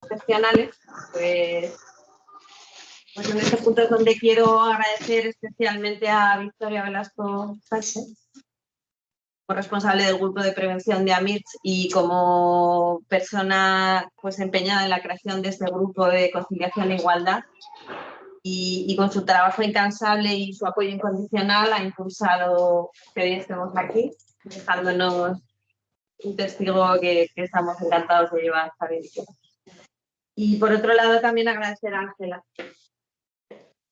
excepcionales, pues en este punto es donde quiero agradecer especialmente a Victoria Velasco Sánchez, responsable del grupo de prevención de AMITS y como persona pues empeñada en la creación de este grupo de conciliación e igualdad, y con su trabajo incansable y su apoyo incondicional ha impulsado que hoy estemos aquí, dejándonos un testigo que estamos encantados de llevar esta bendición. Y por otro lado también agradecer a Ángela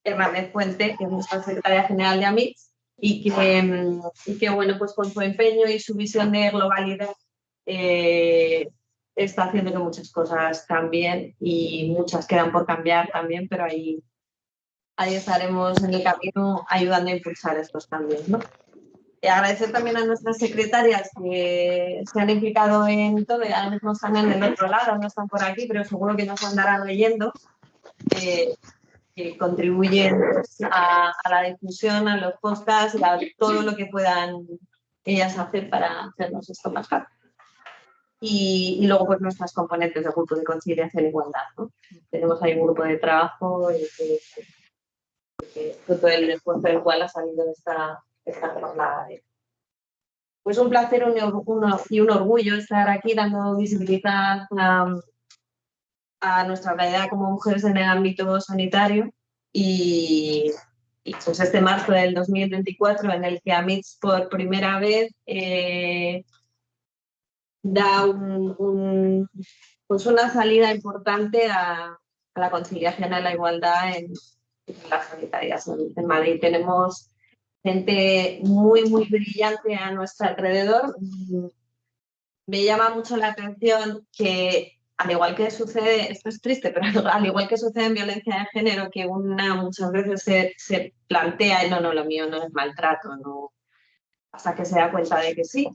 Hernández Puente, que es nuestra secretaria general de AMITS, y que bueno, pues con su empeño y su visión de globalidad está haciendo que muchas cosas cambien y muchas quedan por cambiar también, pero ahí estaremos en el camino ayudando a impulsar estos cambios, ¿no? Y agradecer también a nuestras secretarias que se han implicado en todo y ahora mismo están en el otro lado, no están por aquí, pero seguro que nos andarán leyendo, que contribuyen a la difusión, a los podcasts y a todo lo que puedan ellas hacer para hacernos esto más fácil. Y luego pues nuestras componentes del grupo de conciliación e igualdad, ¿no? Tenemos ahí un grupo de trabajo que fruto del esfuerzo del cual ha salido esta jornada. Pues un placer y un orgullo estar aquí dando visibilidad a nuestra realidad como mujeres en el ámbito sanitario y pues este marzo del 2024 en el que AMITS por primera vez da pues una salida importante a la conciliación y la igualdad en las sanitarias en Madrid. Tenemos gente muy, muy brillante a nuestro alrededor. Me llama mucho la atención que, al igual que sucede, esto es triste, pero al igual que sucede en violencia de género, que una muchas veces se plantea, no, lo mío no es maltrato, no, hasta que se da cuenta de que sí.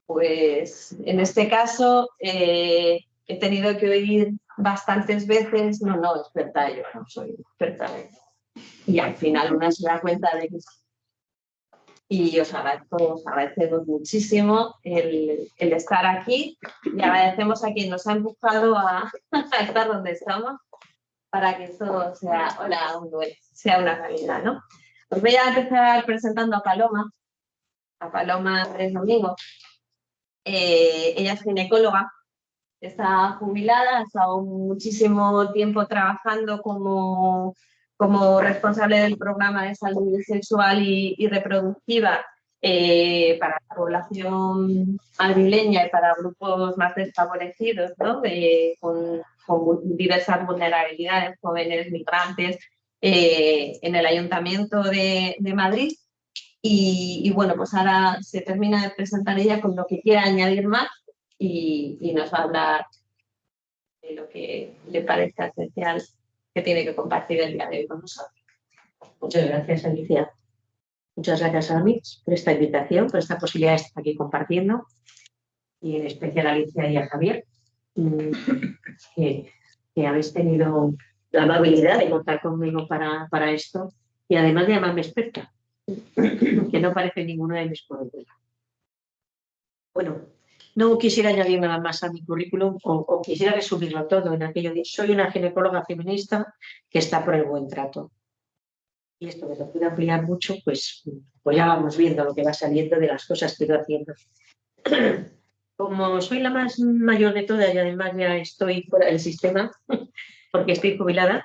Pues en este caso he tenido que oír bastantes veces, no, es verdad, yo no soy experta. Y al final una se da cuenta de que sí. Y os agradecemos muchísimo el estar aquí y agradecemos a quien nos ha empujado a estar donde estamos para que esto sea una realidad, ¿no? Os voy a empezar presentando a Paloma Pérez Domingo. Ella es ginecóloga, está jubilada, ha estado muchísimo tiempo trabajando como responsable del programa de salud sexual y reproductiva para la población madrileña y para grupos más desfavorecidos, ¿no? Con diversas vulnerabilidades, jóvenes, migrantes, en el Ayuntamiento de Madrid. Y bueno, pues ahora se termina de presentar ella con lo que quiera añadir más y nos va a hablar de lo que le parezca esencial que tiene que compartir el día de hoy con nosotros. Muchas gracias, Alicia. Muchas gracias a AMITS por esta invitación, por esta posibilidad de estar aquí compartiendo, y en especial a Alicia y a Javier, que habéis tenido la amabilidad de contar conmigo para esto y además de llamarme experta, que no parece ninguno de mis currículum. Bueno, no quisiera añadir nada más a mi currículum o quisiera resumirlo todo en aquello de soy una ginecóloga feminista que está por el buen trato. Y esto que lo puede ampliar mucho, pues ya vamos viendo lo que va saliendo de las cosas que estoy haciendo. Como soy la más mayor de todas y además ya estoy fuera del sistema, porque estoy jubilada,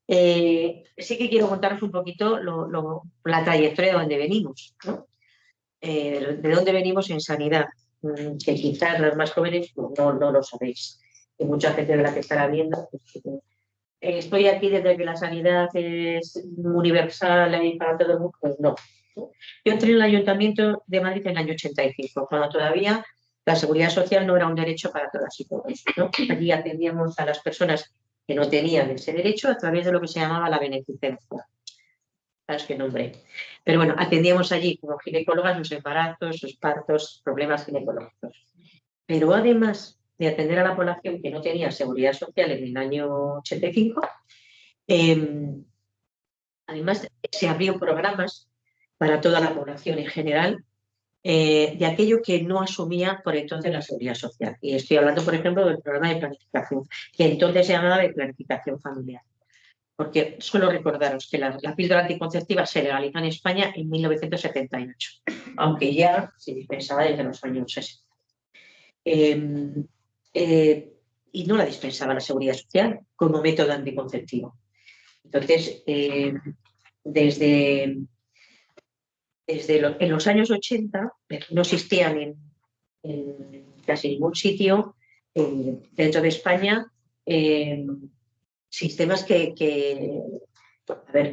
sí que quiero contaros un poquito la trayectoria de donde venimos, ¿no? De dónde venimos en sanidad, que quizás las más jóvenes no lo sabéis. Y mucha gente de la que estará viendo, pues, estoy aquí desde que la sanidad es universal y para todo el mundo, pues no. Yo entré en el Ayuntamiento de Madrid en el año 85, cuando todavía la seguridad social no era un derecho para todas y todos, ¿no? Allí atendíamos a las personas que no tenían ese derecho a través de lo que se llamaba la beneficencia. ¿Sabes qué nombre? Pero bueno, atendíamos allí como ginecólogas sus embarazos, sus partos, problemas ginecológicos. Pero además de atender a la población que no tenía seguridad social en el año 85, además se abrieron programas para toda la población en general de aquello que no asumía por entonces la Seguridad Social. Y estoy hablando, por ejemplo, del programa de planificación, que entonces se llamaba de planificación familiar. Porque suelo recordaros que la píldora anticonceptiva se legalizó en España en 1978, aunque ya se dispensaba desde los años 60. Y no la dispensaba la Seguridad Social como método anticonceptivo. Entonces, en los años 80 no existían en casi ningún sitio dentro de España sistemas que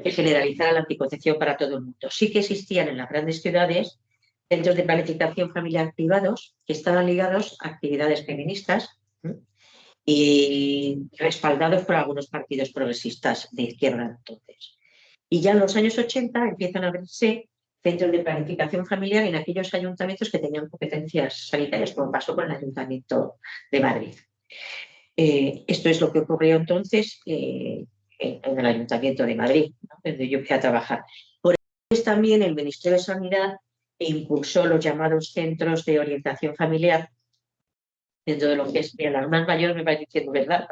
generalizaran la anticoncepción para todo el mundo. Sí que existían en las grandes ciudades centros de planificación familiar privados que estaban ligados a actividades feministas y respaldados por algunos partidos progresistas de izquierda entonces. Y ya en los años 80 empiezan a abrirse centros de planificación familiar en aquellos ayuntamientos que tenían competencias sanitarias, como pasó con el Ayuntamiento de Madrid. Esto es lo que ocurrió entonces en el Ayuntamiento de Madrid, ¿no?, donde yo empecé a trabajar. Por eso también el Ministerio de Sanidad impulsó los llamados centros de orientación familiar, dentro de lo que es, mira, las más mayores me va diciendo, ¿verdad?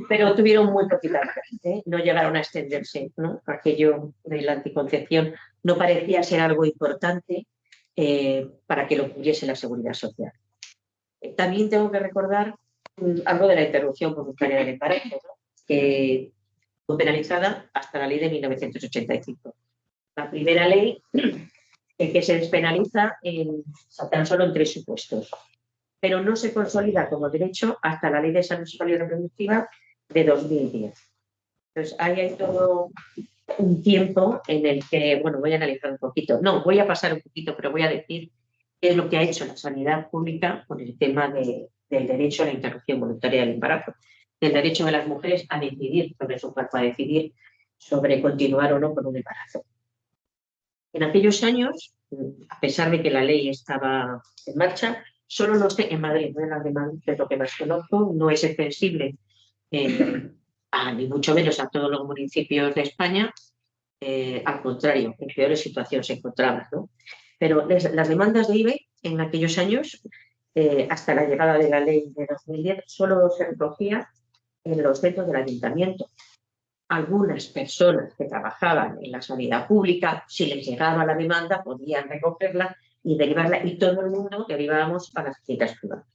Pero tuvieron muy poquita gente, no llegaron a extenderse, ¿no? Aquello de la anticoncepción no parecía ser algo importante para que lo cubriese la Seguridad Social. También tengo que recordar algo de la interrupción voluntaria del embarazo, ¿no?, que fue penalizada hasta la ley de 1985. La primera ley que se despenaliza tan solo en 3 supuestos, pero no se consolida como derecho hasta la Ley de Salud Sexual y Reproductiva de 2010. Entonces, ahí hay todo un tiempo en el que, bueno, voy a analizar un poquito, no, voy a pasar un poquito, pero voy a decir qué es lo que ha hecho la sanidad pública con el tema del derecho a la interrupción voluntaria del embarazo, del derecho de las mujeres a decidir sobre su cuerpo, a decidir sobre continuar o no con un embarazo. En aquellos años, a pesar de que la ley estaba en marcha, solo no sé, en Madrid, no en las demás, que es lo que más conozco, no es extensible ni mucho menos a todos los municipios de España, al contrario, en peores situaciones se encontraban, ¿no? Pero las demandas de IBE en aquellos años, hasta la llegada de la ley de 2010, solo se recogía en los centros del ayuntamiento. Algunas personas que trabajaban en la sanidad pública, si les llegaba la demanda, podían recogerla y derivarla, y todo el mundo derivábamos a las clínicas privadas,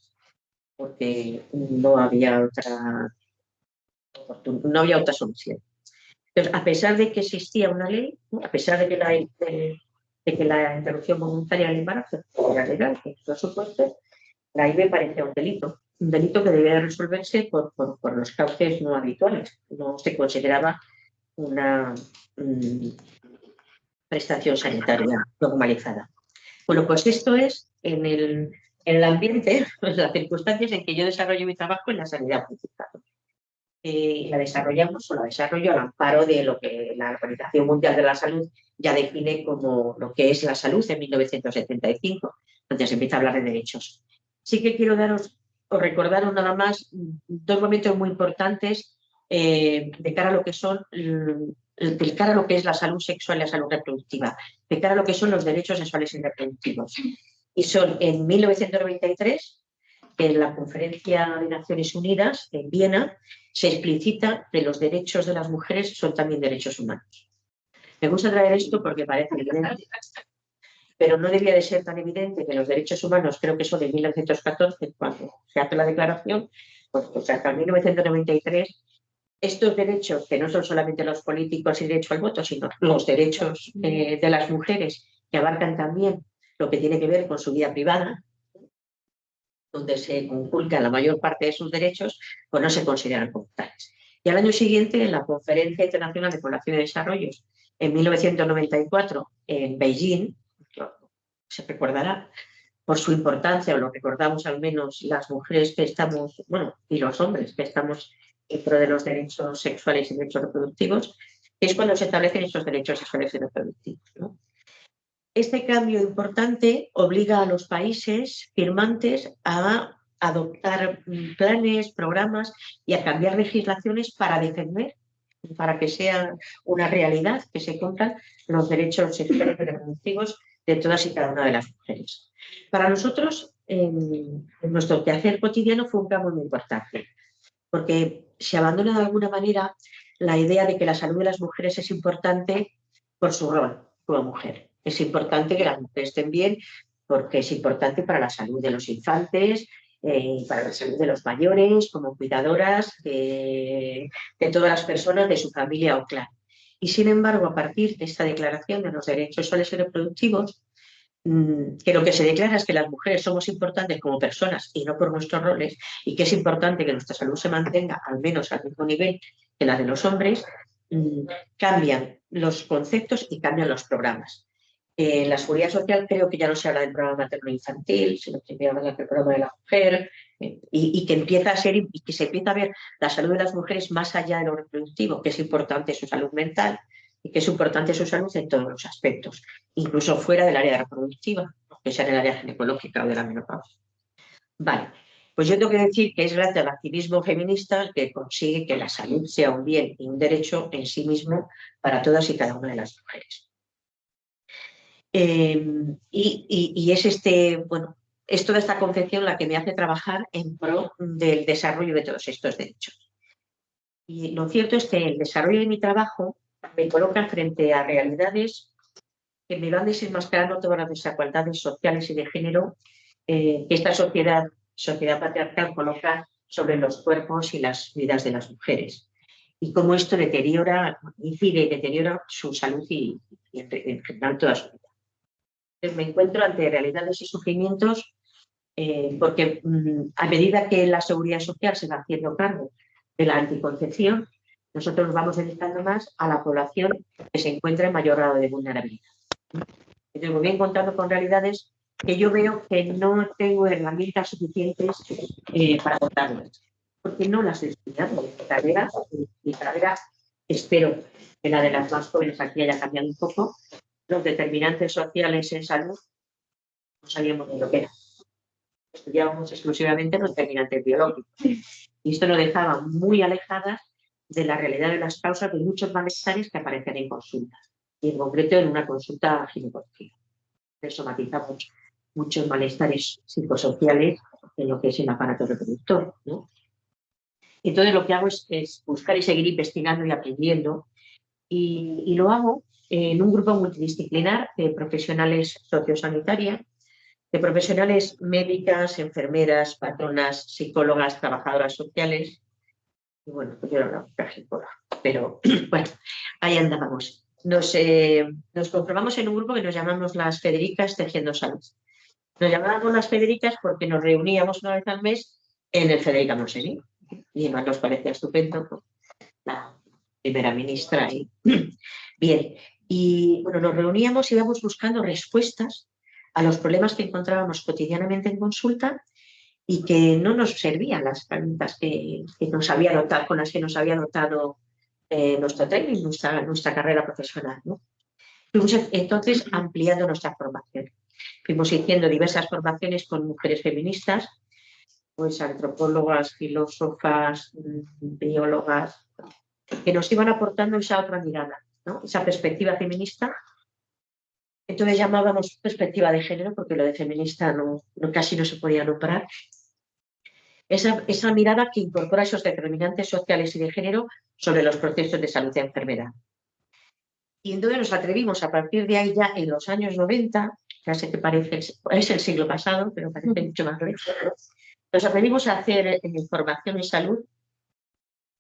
porque no había otra solución. Entonces, a pesar de que existía una ley, a pesar de que la interrupción voluntaria del embarazo era legal, en estos supuestos, la IVE parecía un delito que debía resolverse por los cauces no habituales. No se consideraba una prestación sanitaria normalizada. Bueno, pues esto es en el ambiente, en las circunstancias en que yo desarrollo mi trabajo en la sanidad pública. La desarrollo al amparo de lo que la Organización Mundial de la Salud ya define como lo que es la salud en 1975, donde se empieza a hablar de derechos. Sí que quiero recordaros nada más 2 momentos muy importantes de cara a lo que es la salud sexual y la salud reproductiva, de cara a lo que son los derechos sexuales y reproductivos. Y son en 1993, en la Conferencia de Naciones Unidas en Viena, se explicita que los derechos de las mujeres son también derechos humanos. Me gusta traer esto porque parece evidente, pero no debía de ser tan evidente que los derechos humanos, creo que son de 1914, cuando se hace la declaración, pues hasta 1993, estos derechos, que no son solamente los políticos y derecho al voto, sino los derechos de las mujeres, que abarcan también lo que tiene que ver con su vida privada, donde se conculca la mayor parte de sus derechos, pues no se consideran como tales. Y al año siguiente, en la Conferencia Internacional de Población y Desarrollo, en 1994, en Beijing, se recordará por su importancia, o lo recordamos al menos las mujeres que estamos, bueno, y los hombres que estamos dentro de los derechos sexuales y derechos reproductivos, es cuando se establecen estos derechos sexuales y reproductivos, ¿no? Este cambio importante obliga a los países firmantes a adoptar planes, programas y a cambiar legislaciones para defender, para que sea una realidad, que se cumplan los derechos sexuales y reproductivos de todas y cada una de las mujeres. Para nosotros, en nuestro quehacer cotidiano fue un cambio muy importante, porque se abandona de alguna manera la idea de que la salud de las mujeres es importante por su rol como mujer. Es importante que las mujeres estén bien porque es importante para la salud de los infantes, para la salud de los mayores, como cuidadoras de todas las personas de su familia o clan. Y sin embargo, a partir de esta Declaración de los Derechos Sexuales y Reproductivos, que lo que se declara es que las mujeres somos importantes como personas y no por nuestros roles, y que es importante que nuestra salud se mantenga al menos al mismo nivel que la de los hombres, cambian los conceptos y cambian los programas. En la seguridad social creo que ya no se habla del programa materno-infantil, sino que se habla del programa de la mujer, y que empieza a ser, y que se empieza a ver la salud de las mujeres más allá de lo reproductivo, que es importante su salud mental y que es importante su salud en todos los aspectos, incluso fuera del área reproductiva, que sea en el área ginecológica o de la menopausia. Vale, pues yo tengo que decir que es gracias al activismo feminista que consigue que la salud sea un bien y un derecho en sí mismo para todas y cada una de las mujeres. Es toda esta concepción la que me hace trabajar en pro del desarrollo de todos estos derechos. Y lo cierto es que el desarrollo de mi trabajo me coloca frente a realidades que me van desenmascarando todas las desigualdades sociales y de género que esta sociedad patriarcal coloca sobre los cuerpos y las vidas de las mujeres. Y cómo esto incide y deteriora su salud y en general toda su vida. Entonces me encuentro ante realidades y sufrimientos porque a medida que la seguridad social se va haciendo cargo de la anticoncepción, nosotros nos vamos dedicando más a la población que se encuentra en mayor grado de vulnerabilidad. Entonces me voy encontrando con realidades que yo veo que no tengo herramientas suficientes para contarlas, porque no las he estudiado. Mi carrera, espero que la de las más jóvenes aquí haya cambiado un poco. Los determinantes sociales en salud no sabíamos de lo que era. Estudiábamos exclusivamente los determinantes biológicos. Y esto nos dejaba muy alejadas de la realidad de las causas de muchos malestares que aparecen en consultas, y en concreto en una consulta ginecológica. Somatizamos muchos malestares psicosociales en lo que es el aparato reproductor, ¿no? Entonces lo que hago es buscar y seguir investigando y aprendiendo, y lo hago en un grupo multidisciplinar de profesionales sociosanitarias, de profesionales médicas, enfermeras, patronas, psicólogas, trabajadoras sociales. Y bueno, pues yo no era una psicóloga, pero bueno, ahí andábamos. Nos conformamos en un grupo que nos llamamos las Federicas Tejiendo Salud. Nos llamábamos las Federicas porque nos reuníamos una vez al mes en el Federica Montseny. Y además nos parecía estupendo, ¿no? La primera ministra ahí. Bien, y bueno, nos reuníamos y íbamos buscando respuestas a los problemas que encontrábamos cotidianamente en consulta y que no nos servían las preguntas con las que nos había dotado nuestro training, nuestra carrera profesional, ¿no? Fuimos entonces ampliando nuestra formación. Fuimos haciendo diversas formaciones con mujeres feministas, pues antropólogas, filósofas, biólogas, que nos iban aportando esa otra mirada, ¿no? Esa perspectiva feminista. Entonces llamábamos perspectiva de género, porque lo de feminista casi no se podía nombrar. Esa mirada que incorpora esos determinantes sociales y de género sobre los procesos de salud y enfermedad. Y entonces nos atrevimos a partir de ahí ya en los años 90, ya sé que es el siglo pasado, pero parece mucho más lejos, nos atrevimos a hacer formación en salud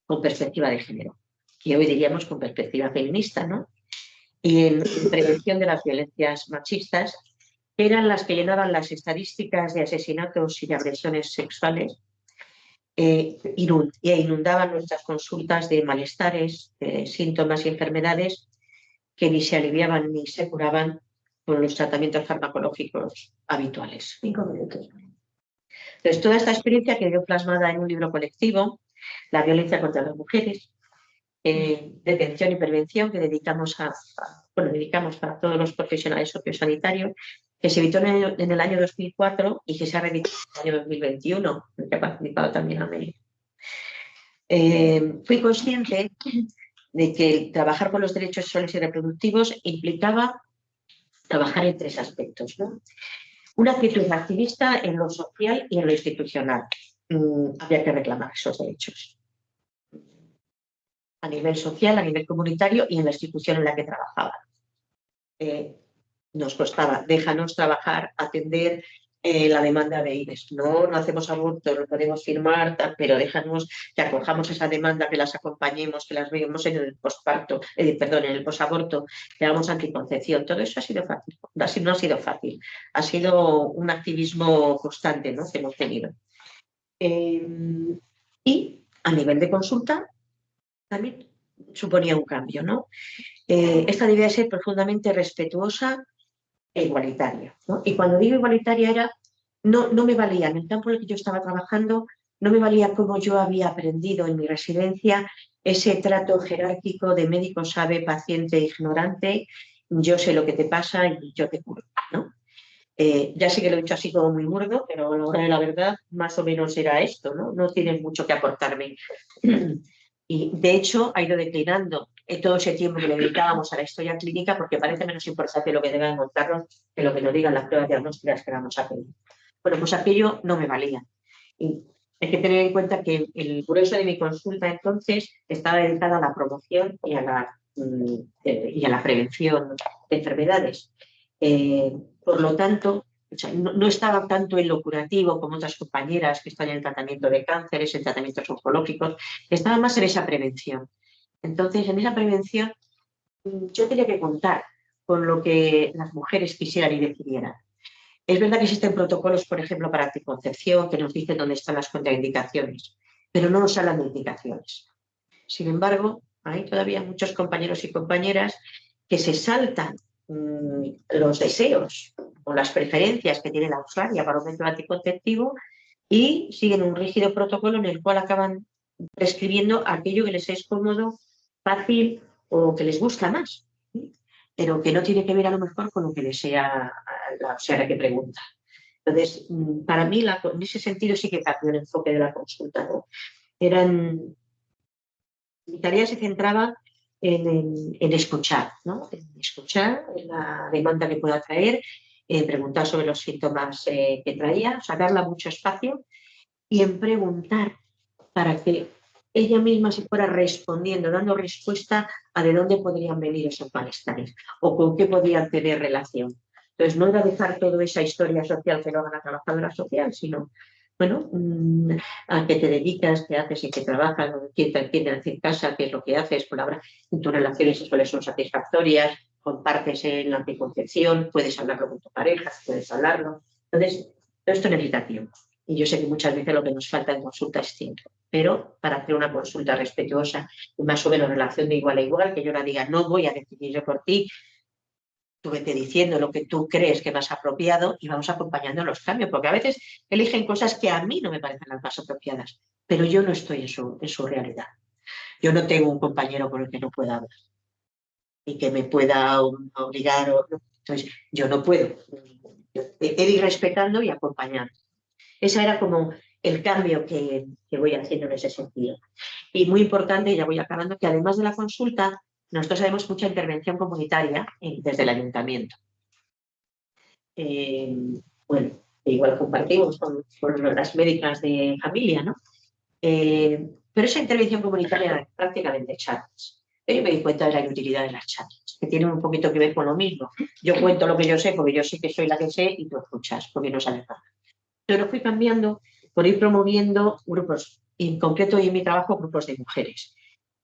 con perspectiva de género, que hoy diríamos con perspectiva feminista, ¿no? Y en prevención de las violencias machistas, que eran las que llenaban las estadísticas de asesinatos y de agresiones sexuales, e inundaban nuestras consultas de malestares, de síntomas y enfermedades que ni se aliviaban ni se curaban con los tratamientos farmacológicos habituales. 5 minutos. Entonces, toda esta experiencia quedó plasmada en un libro colectivo, La violencia contra las mujeres, detención y prevención, que dedicamos para todos los profesionales sociosanitarios, que se editó en el año 2004 y que se ha reeditado en el año 2021, en el que ha participado también Amelia. Fui consciente de que trabajar con los derechos sexuales y reproductivos implicaba trabajar en 3 aspectos, ¿no? Una actitud activista en lo social y en lo institucional. Había que reclamar esos derechos. A nivel social, a nivel comunitario y en la institución en la que trabajaba. Nos costaba, déjanos trabajar, atender la demanda de IDES. No, no hacemos aborto, lo podemos firmar, pero déjanos que acojamos esa demanda, que las acompañemos, que las veamos en el posparto, perdón, en el posaborto, que hagamos anticoncepción. Todo eso ha sido fácil. No ha sido fácil. Ha sido un activismo constante, ¿no?, que hemos tenido. Y a nivel de consulta también suponía un cambio, ¿no? Esta debía ser profundamente respetuosa e igualitaria, ¿no? Y cuando digo igualitaria no me valía, en el campo en el que yo estaba trabajando, no me valía como yo había aprendido en mi residencia ese trato jerárquico de médico sabe, paciente ignorante, yo sé lo que te pasa y yo te curo, ¿no? Ya sé que lo he dicho así como muy burdo, pero a la hora de la verdad más o menos era esto, ¿no? No tienes mucho que aportarme. Y de hecho ha ido declinando todo ese tiempo que le dedicábamos a la historia clínica porque parece menos importante lo que deben contarnos que lo que nos digan las pruebas diagnósticas que vamos a pedir. Bueno, pues aquello no me valía. Y hay que tener en cuenta que el grueso de mi consulta entonces estaba dedicada a la promoción y a la prevención de enfermedades. Por lo tanto, o sea, no estaba tanto en lo curativo como otras compañeras que están en el tratamiento de cánceres, en tratamientos oncológicos, estaba más en esa prevención. Entonces, en esa prevención yo tenía que contar con lo que las mujeres quisieran y decidieran. Es verdad que existen protocolos, por ejemplo, para anticoncepción, que nos dicen dónde están las contraindicaciones, pero no nos hablan de indicaciones. Sin embargo, hay todavía muchos compañeros y compañeras que se saltan los deseos o las preferencias que tiene la usuaria para un método anticonceptivo y siguen un rígido protocolo en el cual acaban prescribiendo aquello que les es cómodo, fácil o que les gusta más, ¿sí?, pero que no tiene que ver a lo mejor con lo que desea la usuaria que pregunta. Entonces, para mí, en ese sentido sí que cambió el enfoque de la consulta, ¿no? Mi tarea se centraba en escuchar, ¿no? En escuchar la demanda que pueda traer, preguntar sobre los síntomas que traía, sacarla mucho espacio y en preguntar para que ella misma se fuera respondiendo, dando respuesta a de dónde podrían venir esos malestares o con qué podían tener relación. Entonces, no era dejar toda esa historia social que lo haga la trabajadora social, sino, bueno, a qué te dedicas, qué haces y qué trabajas, quién te entiende en casa, qué es lo que haces, colabora en tus relaciones sexuales son satisfactorias, compartes en la anticoncepción, puedes hablarlo con tu pareja, puedes hablarlo. Entonces, todo esto necesita tiempo. Y yo sé que muchas veces lo que nos falta en consulta es tiempo. Pero para hacer una consulta respetuosa y más o menos relación de igual a igual, que yo no diga, no voy a decidir yo por ti, tú vete diciendo lo que tú crees que es más apropiado y vamos acompañando los cambios, porque a veces eligen cosas que a mí no me parecen las más apropiadas, pero yo no estoy en su realidad. Yo no tengo un compañero con el que no pueda hablar y que me pueda obligar. Entonces, yo no puedo. He de ir respetando y acompañando. Ese era como el cambio que voy haciendo en ese sentido. Y muy importante, ya voy acabando, que además de la consulta, nosotros hacemos mucha intervención comunitaria desde el ayuntamiento. Bueno, igual compartimos con las médicas de familia, ¿no? Pero esa intervención comunitaria era prácticamente charlas. Yo me di cuenta de la inutilidad de las charlas, que tienen un poquito que ver con lo mismo. Yo cuento lo que yo sé, porque yo sé que soy la que sé, y tú escuchas, porque no sabes nada. Pero fui cambiando por ir promoviendo grupos, en concreto y en mi trabajo, grupos de mujeres.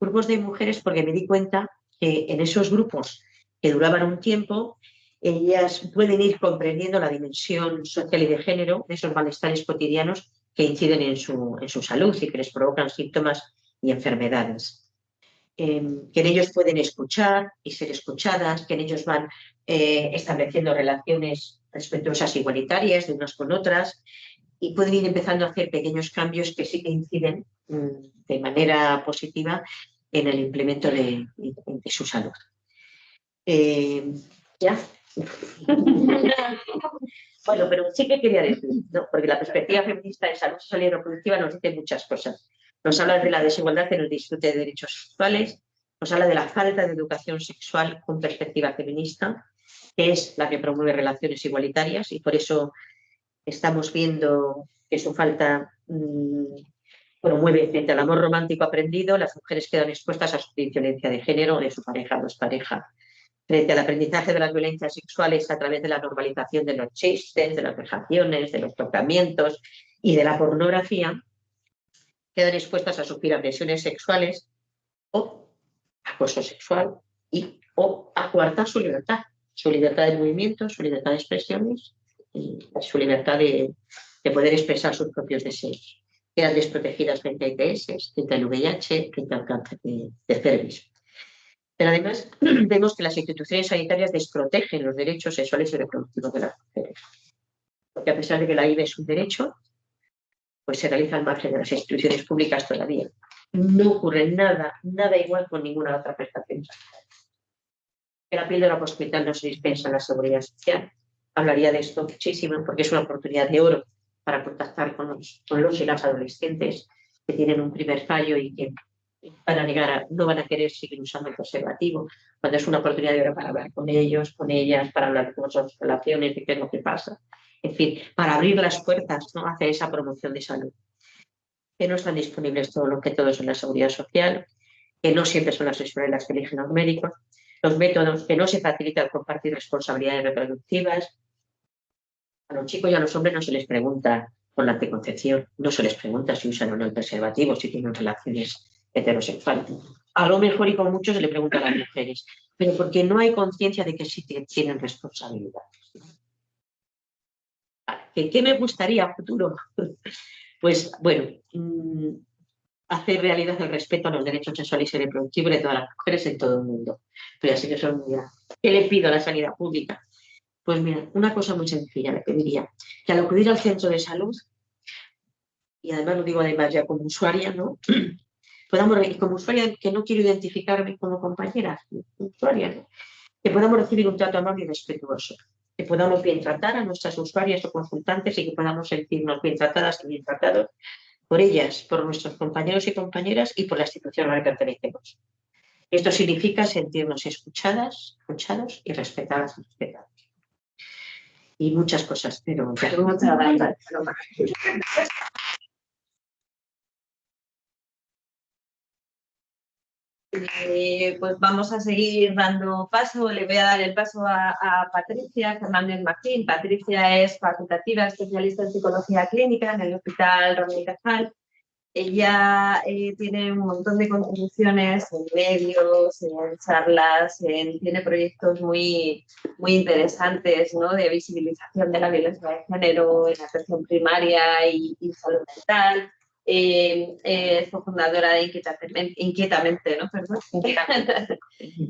Grupos de mujeres porque me di cuenta que en esos grupos que duraban un tiempo, ellas pueden ir comprendiendo la dimensión social y de género de esos malestares cotidianos que inciden en su salud y que les provocan síntomas y enfermedades. Que en ellos pueden escuchar y ser escuchadas, que en ellos van estableciendo relaciones respetuosas e igualitarias de unas con otras y pueden ir empezando a hacer pequeños cambios que sí que inciden de manera positiva en el implemento de su salud. ¿Ya? Bueno, pero sí que quería decir, ¿no? Porque la perspectiva feminista de salud sexual y reproductiva nos dice muchas cosas. Nos habla de la desigualdad en el disfrute de derechos sexuales, nos habla de la falta de educación sexual con perspectiva feminista, que es la que promueve relaciones igualitarias, y por eso estamos viendo que su falta promueve frente al amor romántico aprendido, las mujeres quedan expuestas a sufrir violencia de género de su pareja o expareja. Frente al aprendizaje de las violencias sexuales a través de la normalización de los chistes, de las vejaciones, de los tocamientos y de la pornografía, quedan expuestas a sufrir agresiones sexuales o acoso sexual o a coartar su libertad de movimiento, su libertad de expresiones y su libertad de poder expresar sus propios deseos. Quedan desprotegidas frente a ITS, frente al VIH, frente al cáncer de cervix. Pero además vemos que las instituciones sanitarias desprotegen los derechos sexuales y reproductivos de las mujeres. Porque a pesar de que la IVE es un derecho, pues se realiza al margen de las instituciones públicas todavía. No ocurre nada igual con ninguna otra prestación sanitaria. Que la píldora postnatal no se dispensa en la seguridad social. Hablaría de esto muchísimo porque es una oportunidad de oro para contactar con los y las adolescentes que tienen un primer fallo y que no van a querer seguir usando el preservativo, cuando es una oportunidad de oro para hablar con ellos, con ellas, para hablar de cómo son sus relaciones, de qué es lo que pasa. En fin, para abrir las puertas, ¿no?, hacia esa promoción de salud. Que no están disponibles todos en la seguridad social, que no siempre son las escuelas las que eligen los médicos, los métodos, que no se facilita el compartir responsabilidades reproductivas. A los chicos y a los hombres no se les pregunta por la anticoncepción, no se les pregunta si usan o no el preservativo, si tienen relaciones heterosexuales. A lo mejor y con mucho se le pregunta a las mujeres, pero porque no hay conciencia de que sí tienen responsabilidades. ¿Qué me gustaría a futuro? Pues bueno, hacer realidad el respeto a los derechos sexuales y reproductivos de todas las mujeres en todo el mundo. Pero así que son, mira, ¿qué le pido a la sanidad pública? Pues mira, una cosa muy sencilla le pediría, que al acudir al centro de salud, y además lo digo además ya como usuaria, ¿no?, y como usuaria que no quiero identificarme como compañera, usuaria, ¿no?, que podamos recibir un trato amable y respetuoso, que podamos bien tratar a nuestras usuarias o consultantes y que podamos sentirnos bien tratadas y bien tratados por ellas, por nuestros compañeros y compañeras y por la institución a la que pertenecemos. Esto significa sentirnos escuchados y respetadas y respetados. Y muchas cosas, pero muchas gracias. Pues vamos a seguir dando paso. Le voy a dar el paso a Patricia Fernández Martín. Patricia es facultativa especialista en psicología clínica en el Hospital Ramón y Cajal. Ella tiene un montón de contribuciones en medios, en charlas, tiene proyectos muy interesantes, ¿no?, de visibilización de la violencia de género en atención primaria y salud mental. Es cofundadora de Inquietamente, ¿no? Perdón.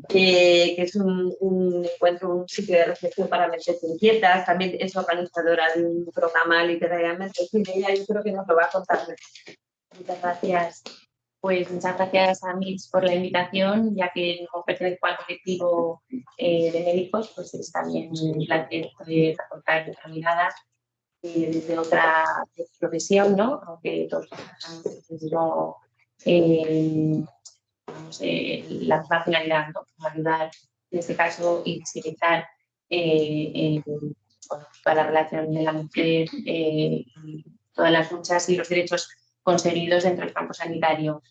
Que es un encuentro, un sitio de reflexión para mentes inquietas. También es organizadora de un programa literariamente. En fin, ella yo creo que nos lo va a contar. Muchas gracias. Pues muchas gracias a Mitch por la invitación, ya que no pertenezco al colectivo de médicos, pues es también un placer poder aportar nuestra mirada desde otra profesión, ¿no? Aunque todos la misma finalidad, ¿no?, ayudar, en este caso, y visibilizar toda la relación de la mujer, todas las luchas y los derechos conseguidos dentro del campo sanitario.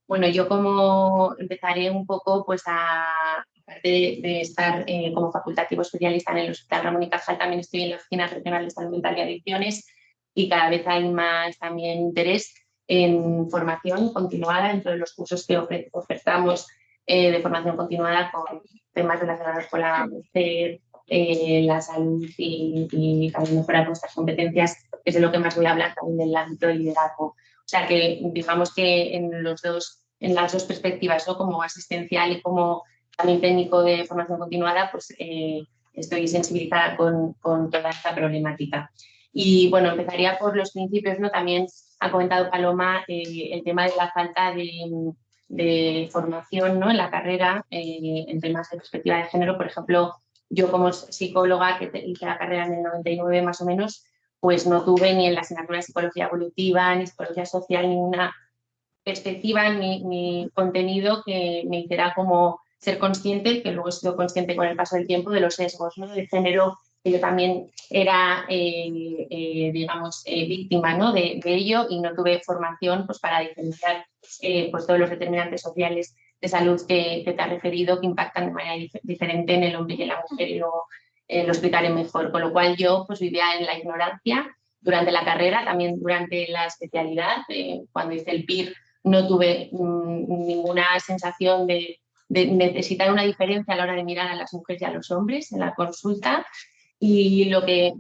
Bueno, yo como empezaré un poco, pues aparte de estar como facultativo especialista en el Hospital Ramón y Cajal, también estoy en la Oficina Regional de Salud Mental y Adicciones, y cada vez hay más también interés en formación continuada dentro de los cursos que ofertamos de formación continuada con temas relacionados con la mujer, la salud y también mejorar nuestras competencias, que es de lo que más voy a hablar también del ámbito del liderazgo. O sea que digamos que en las dos perspectivas, ¿no?, como asistencial y como también técnico de formación continuada, pues estoy sensibilizada con toda esta problemática. Y bueno, empezaría por los principios, ¿no? También ha comentado Paloma el tema de la falta de formación, ¿no?, en la carrera en temas de perspectiva de género. Por ejemplo, yo como psicóloga que hice la carrera en el 99 más o menos, pues no tuve ni en la asignatura de psicología evolutiva, ni psicología social, ninguna perspectiva ni contenido que me hiciera como ser consciente, que luego he sido consciente con el paso del tiempo, de los sesgos, ¿no? De género, que yo también era, digamos, víctima, ¿no? de ello, y no tuve formación pues, para diferenciar pues, todos los determinantes sociales de salud que te has referido, que impactan de manera diferente en el hombre y en la mujer, y luego lo explicaré mejor. Con lo cual yo pues, vivía en la ignorancia durante la carrera, también durante la especialidad. Cuando hice el PIR no tuve ninguna sensación de necesitar una diferencia a la hora de mirar a las mujeres y a los hombres en la consulta, y lo que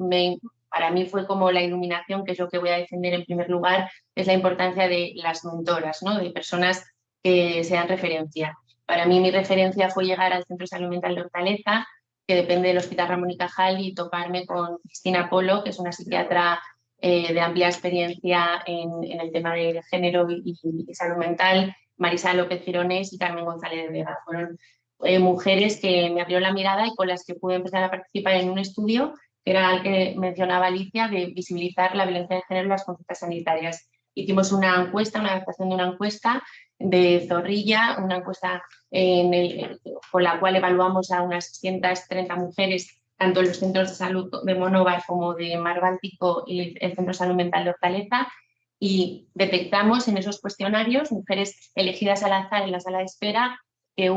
para mí fue como la iluminación, que es lo que voy a defender en primer lugar, es la importancia de las mentoras, ¿no? De personas que sean referencia. Para mí mi referencia fue llegar al Centro de Salud Mental de Hortaleza, que depende del Hospital Ramón y Cajal, y toparme con Cristina Polo, que es una psiquiatra de amplia experiencia en el tema de género y salud mental, Marisa López Gironés y Carmen González de Vega. Fueron mujeres que me abrieron la mirada y con las que pude empezar a participar en un estudio que era el que mencionaba Alicia, de visibilizar la violencia de género en las consultas sanitarias. Hicimos una encuesta, una adaptación de una encuesta de Zorrilla, una encuesta con la cual evaluamos a unas 630 mujeres, tanto en los centros de salud de Monóvar como de Mar Báltico y el Centro de Salud Mental de Hortaleza, y detectamos en esos cuestionarios mujeres elegidas al azar en la sala de espera que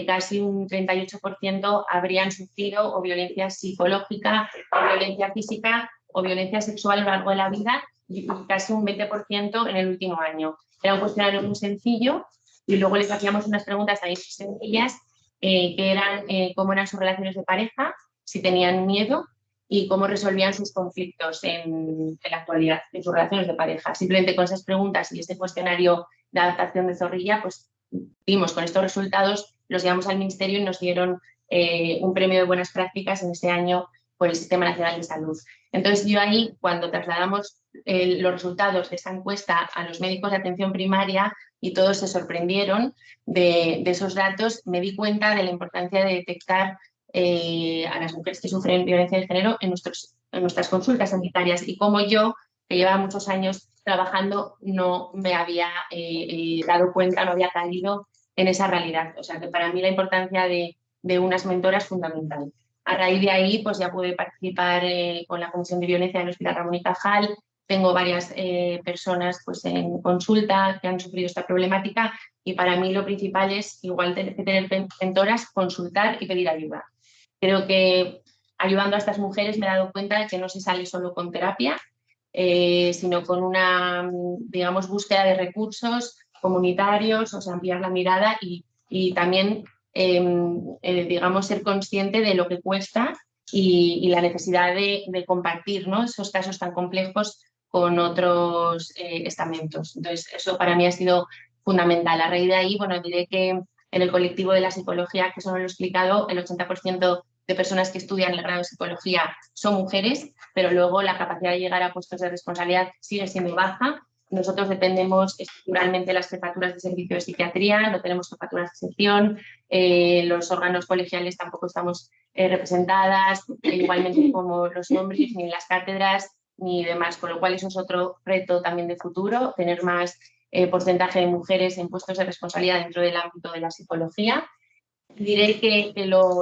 casi un 38% habrían sufrido o violencia psicológica, o violencia física o violencia sexual a lo largo de la vida, y casi un 20% en el último año. Era un cuestionario muy sencillo y luego les hacíamos unas preguntas ahí sencillas que eran cómo eran sus relaciones de pareja, si tenían miedo y cómo resolvían sus conflictos en la actualidad, en sus relaciones de pareja. Simplemente con esas preguntas y este cuestionario de adaptación de Zorrilla, pues vimos con estos resultados, los llevamos al Ministerio y nos dieron un premio de buenas prácticas en ese año por el Sistema Nacional de Salud. Entonces yo ahí, cuando trasladamos los resultados de esa encuesta a los médicos de atención primaria y todos se sorprendieron de esos datos, me di cuenta de la importancia de detectar a las mujeres que sufren violencia de género en nuestras consultas sanitarias, y como yo, que llevaba muchos años trabajando, no me había dado cuenta, no había caído en esa realidad. O sea que para mí la importancia de unas mentoras es fundamental. A raíz de ahí, pues ya pude participar con la Comisión de Violencia del Hospital Ramón y Cajal. Tengo varias personas pues, en consulta que han sufrido esta problemática, y para mí lo principal es, igual que tener mentoras, consultar y pedir ayuda. Creo que ayudando a estas mujeres me he dado cuenta de que no se sale solo con terapia, sino con una, digamos, búsqueda de recursos comunitarios, o sea, ampliar la mirada y también, digamos, ser consciente de lo que cuesta y la necesidad de compartir, ¿no?, esos casos tan complejos con otros estamentos. Entonces, eso para mí ha sido fundamental. A raíz de ahí, bueno, diré que en el colectivo de la psicología, que eso no lo he explicado, el 80% de personas que estudian el grado de psicología son mujeres, pero luego la capacidad de llegar a puestos de responsabilidad sigue siendo baja. Nosotros dependemos estructuralmente de las jefaturas de servicio de psiquiatría, no tenemos jefaturas de sección, los órganos colegiales tampoco estamos representadas, igualmente como los hombres, ni en las cátedras ni demás, con lo cual eso es otro reto también de futuro, tener más porcentaje de mujeres en puestos de responsabilidad dentro del ámbito de la psicología. Diré que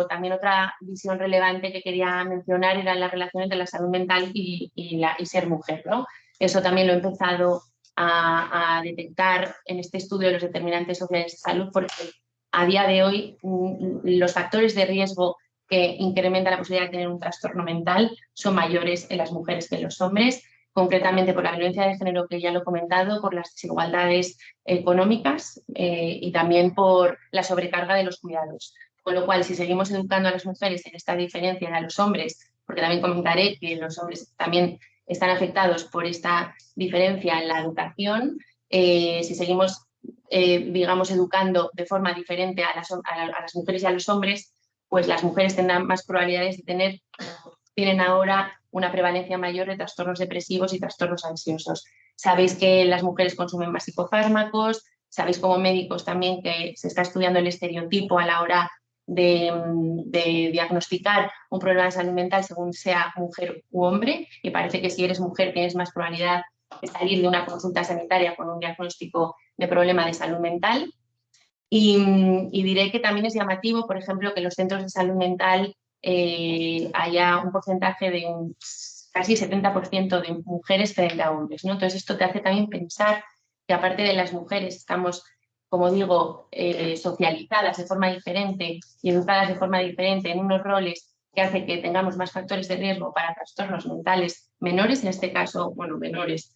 también otra visión relevante que quería mencionar era la relación entre la salud mental y ser mujer, ¿no? Eso también lo he empezado a detectar en este estudio de los determinantes sociales de salud, porque a día de hoy los factores de riesgo que incrementan la posibilidad de tener un trastorno mental son mayores en las mujeres que en los hombres, concretamente por la violencia de género, que ya lo he comentado, por las desigualdades económicas y también por la sobrecarga de los cuidados. Con lo cual, si seguimos educando a las mujeres en esta diferencia a los hombres, porque también comentaré que los hombres también están afectados por esta diferencia en la educación, si seguimos, digamos, educando de forma diferente a las mujeres y a los hombres, pues las mujeres tendrán más probabilidades de tienen ahora una prevalencia mayor de trastornos depresivos y trastornos ansiosos. Sabéis que las mujeres consumen más psicofármacos, sabéis como médicos también que se está estudiando el estereotipo a la hora de diagnosticar un problema de salud mental según sea mujer u hombre, y parece que si eres mujer tienes más probabilidad de salir de una consulta sanitaria con un diagnóstico de problema de salud mental. Y diré que también es llamativo, por ejemplo, que en los centros de salud mental haya un porcentaje de casi 70% de mujeres frente a hombres, ¿no? Entonces esto te hace también pensar que aparte de las mujeres estamos, como digo, socializadas de forma diferente y educadas de forma diferente en unos roles que hace que tengamos más factores de riesgo para trastornos mentales menores, en este caso, bueno, menores,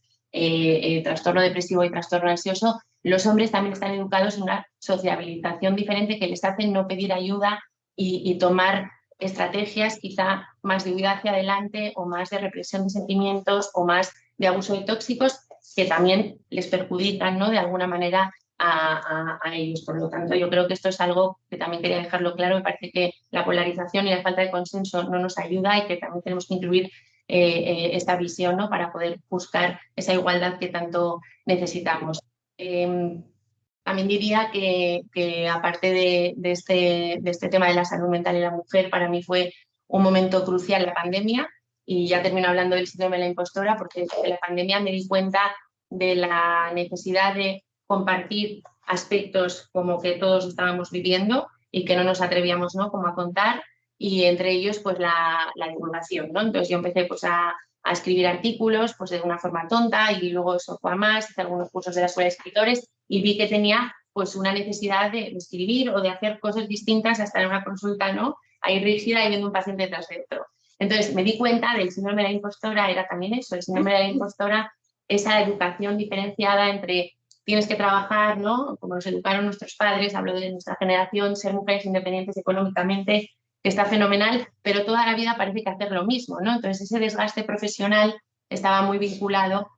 trastorno depresivo y trastorno ansioso. Los hombres también están educados en una sociabilización diferente que les hace no pedir ayuda y tomar estrategias quizá más de huida hacia adelante o más de represión de sentimientos o más de abuso de tóxicos que también les perjudican, ¿no?, de alguna manera a ellos. Por lo tanto, yo creo que esto es algo que también quería dejarlo claro. Me parece que la polarización y la falta de consenso no nos ayuda y que también tenemos que incluir esta visión, ¿no?, para poder buscar esa igualdad que tanto necesitamos. También diría que aparte de este tema de la salud mental y la mujer, para mí fue un momento crucial la pandemia, y ya termino hablando del síndrome de la impostora, porque en la pandemia me di cuenta de la necesidad de compartir aspectos como que todos estábamos viviendo y que no nos atrevíamos, ¿no?, como a contar, y entre ellos pues la divulgación, ¿no? Entonces yo empecé pues a escribir artículos pues de una forma tonta, y luego eso fue a más, hice algunos cursos de la Escuela de Escritores y vi que tenía pues una necesidad de escribir o de hacer cosas distintas a estar en una consulta, ¿no?, ahí rígida y viendo un paciente tras de otro. Entonces me di cuenta del síndrome de la impostora, era también eso, el síndrome de la impostora, esa educación diferenciada entre tienes que trabajar, ¿no?, como nos educaron nuestros padres, hablo de nuestra generación, ser mujeres independientes económicamente, que está fenomenal, pero toda la vida parece que hacer lo mismo, ¿no? Entonces ese desgaste profesional estaba muy vinculado,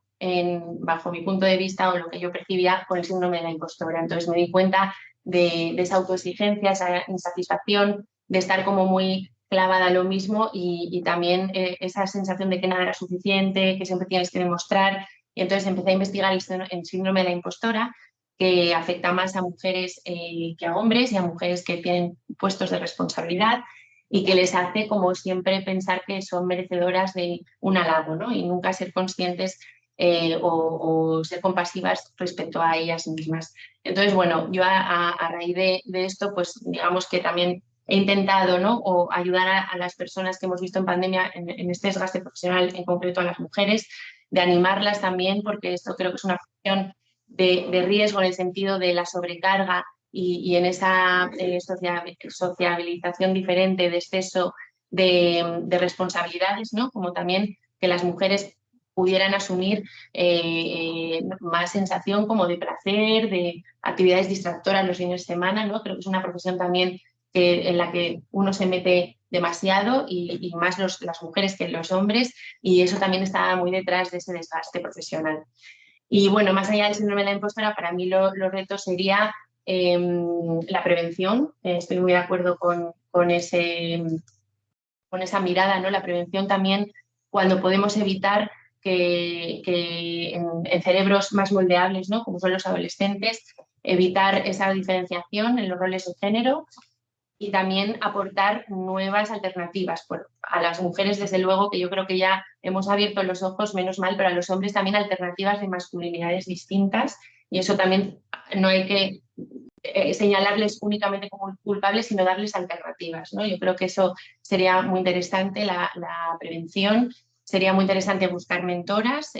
bajo mi punto de vista o lo que yo percibía, con el síndrome de la impostora. Entonces me di cuenta de esa autoexigencia, esa insatisfacción, de estar como muy clavada a lo mismo y también esa sensación de que nada era suficiente, que siempre tienes que demostrar. Y entonces empecé a investigar el síndrome de la impostora, que afecta más a mujeres que a hombres y a mujeres que tienen puestos de responsabilidad, y que les hace, como siempre, pensar que son merecedoras de un halago, ¿no?, y nunca ser conscientes o ser compasivas respecto a ellas mismas. Entonces, bueno, yo a raíz de esto, pues digamos que también he intentado, ¿no?, o ayudar a las personas que hemos visto en pandemia en este desgaste profesional, en concreto a las mujeres, de animarlas también, porque esto creo que es una función de riesgo en el sentido de la sobrecarga y en esa sociabilización diferente, de exceso de responsabilidades, ¿no?, como también que las mujeres pudieran asumir más sensación como de placer, de actividades distractoras los fines de semana, ¿no? Creo que es una profesión también en la que uno se mete demasiado y más las mujeres que los hombres, y eso también está muy detrás de ese desgaste profesional. Y bueno, más allá del síndrome de la impostora, para mí los retos sería la prevención. Estoy muy de acuerdo con esa mirada, ¿no? La prevención también, cuando podemos evitar que en cerebros más moldeables, ¿no?, como son los adolescentes, evitar esa diferenciación en los roles de género, y también aportar nuevas alternativas a las mujeres, desde luego, que yo creo que ya hemos abierto los ojos, menos mal, pero a los hombres también alternativas de masculinidades distintas, y eso también no hay que señalarles únicamente como culpables, sino darles alternativas, ¿no? Yo creo que eso sería muy interesante, la prevención. Sería muy interesante buscar mentoras,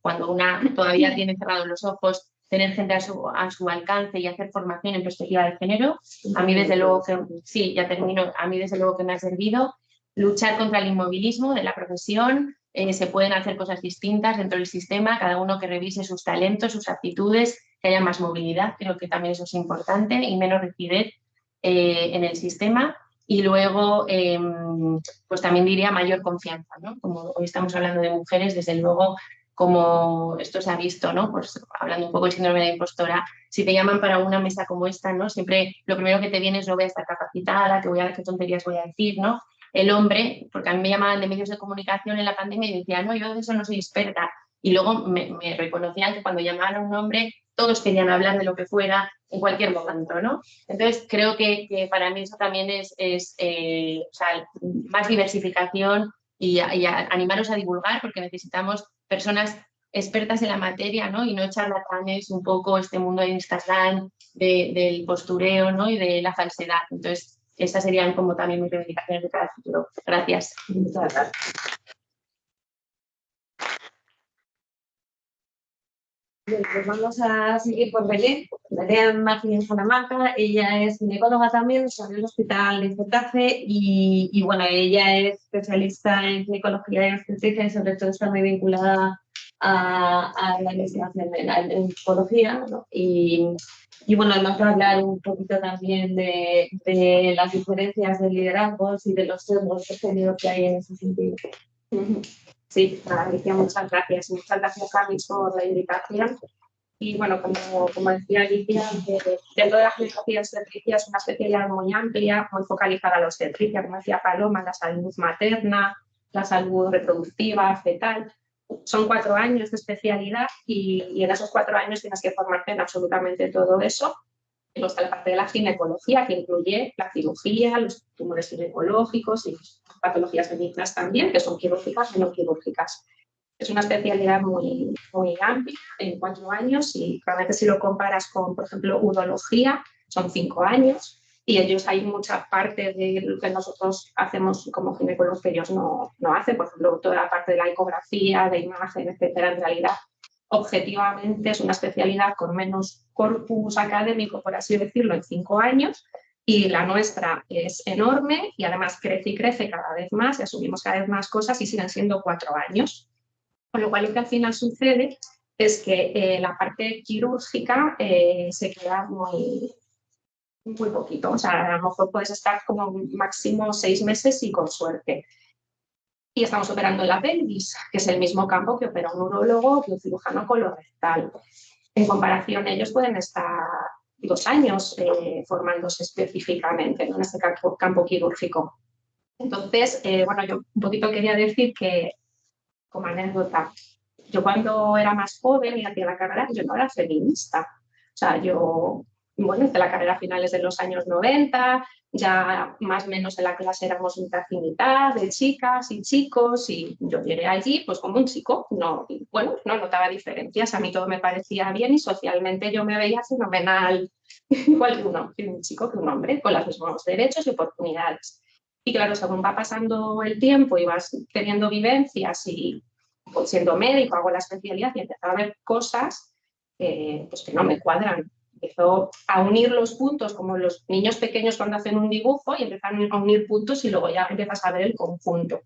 cuando una todavía tiene cerrados los ojos, tener gente a su alcance y hacer formación en perspectiva de género. A mí desde luego que, sí, ya termino, a mí desde luego que me ha servido. Luchar contra el inmovilismo de la profesión. Se pueden hacer cosas distintas dentro del sistema, cada uno que revise sus talentos, sus aptitudes, que haya más movilidad, creo que también eso es importante, y menos rigidez en el sistema. Y luego, pues también diría mayor confianza, ¿no? Como hoy estamos hablando de mujeres, desde luego, como esto se ha visto, ¿no? Pues hablando un poco del síndrome de la impostora, si te llaman para una mesa como esta, ¿no?, siempre lo primero que te viene es: no voy a estar capacitada, qué tonterías voy a decir, ¿no? El hombre, porque a mí me llamaban de medios de comunicación en la pandemia y decía: no, yo de eso no soy experta. Y luego me reconocían que cuando llamaban a un hombre, todos querían hablar de lo que fuera en cualquier momento, ¿no? Entonces creo que para mí eso también es o sea, más diversificación y animaros a divulgar, porque necesitamos personas expertas en la materia, ¿no? Y no charlatanes un poco este mundo de Instagram, del postureo, ¿no? Y de la falsedad. Entonces, esas serían como también mis reivindicaciones de cara al futuro. Gracias. Muchas gracias. Bien, pues vamos a seguir por Belén. Belén Martínez Salamanca, ella es ginecóloga también, está en el hospital de Getafe y bueno, ella es especialista en ginecología y obstetricia y sobre todo está muy vinculada a la investigación en ginecología, ¿no? Y bueno, nos va a hablar un poquito también de las diferencias de liderazgos y de los sesgos que hay en ese sentido. Sí, Alicia, muchas gracias. Muchas gracias, Carlos, por la invitación. Y bueno, como decía Alicia, dentro de la ginecología obstetricia es una especialidad muy amplia, muy focalizada a la obstetricia, como decía Paloma, la salud materna, la salud reproductiva, fetal. Son 4 años de especialidad y en esos 4 años tienes que formarte en absolutamente todo eso. Y luego está la parte de la ginecología, que incluye la cirugía, los tumores ginecológicos y patologías benignas también, que son quirúrgicas y no quirúrgicas. Es una especialidad muy, muy amplia en 4 años y realmente si lo comparas con, por ejemplo, urología, son 5 años y ellos hay mucha parte de lo que nosotros hacemos como ginecólogos que ellos no hacen, por ejemplo, toda la parte de la ecografía, de imagen, etcétera, en realidad objetivamente es una especialidad con menos corpus académico, por así decirlo, en 5 años y la nuestra es enorme y además crece y crece cada vez más y asumimos cada vez más cosas y siguen siendo 4 años. Con lo cual lo que al final sucede es que la parte quirúrgica se queda muy poquito, o sea, a lo mejor puedes estar como máximo 6 meses y con suerte. Y estamos operando en la pelvis, que es el mismo campo que opera un urólogo que un cirujano colorectal. En comparación, ellos pueden estar 2 años formándose específicamente, ¿no? En este campo quirúrgico. Entonces, bueno, yo un poquito quería decir que, como anécdota, yo cuando era más joven y hacía la carrera, yo no era feminista. O sea, yo, bueno, hice la carrera a finales de los años 90, ya más o menos en la clase éramos mitad y mitad de chicas y chicos y yo llegué allí pues como un chico, no, bueno, no notaba diferencias, a mí todo me parecía bien y socialmente yo me veía fenomenal, igual que un chico, que un hombre, con los mismos derechos y oportunidades. Y claro, según va pasando el tiempo y vas teniendo vivencias y pues, siendo médico hago la especialidad y empezaba a ver cosas pues que no me cuadran. Empezó a unir los puntos como los niños pequeños cuando hacen un dibujo y empiezan a unir puntos y luego ya empiezas a ver el conjunto.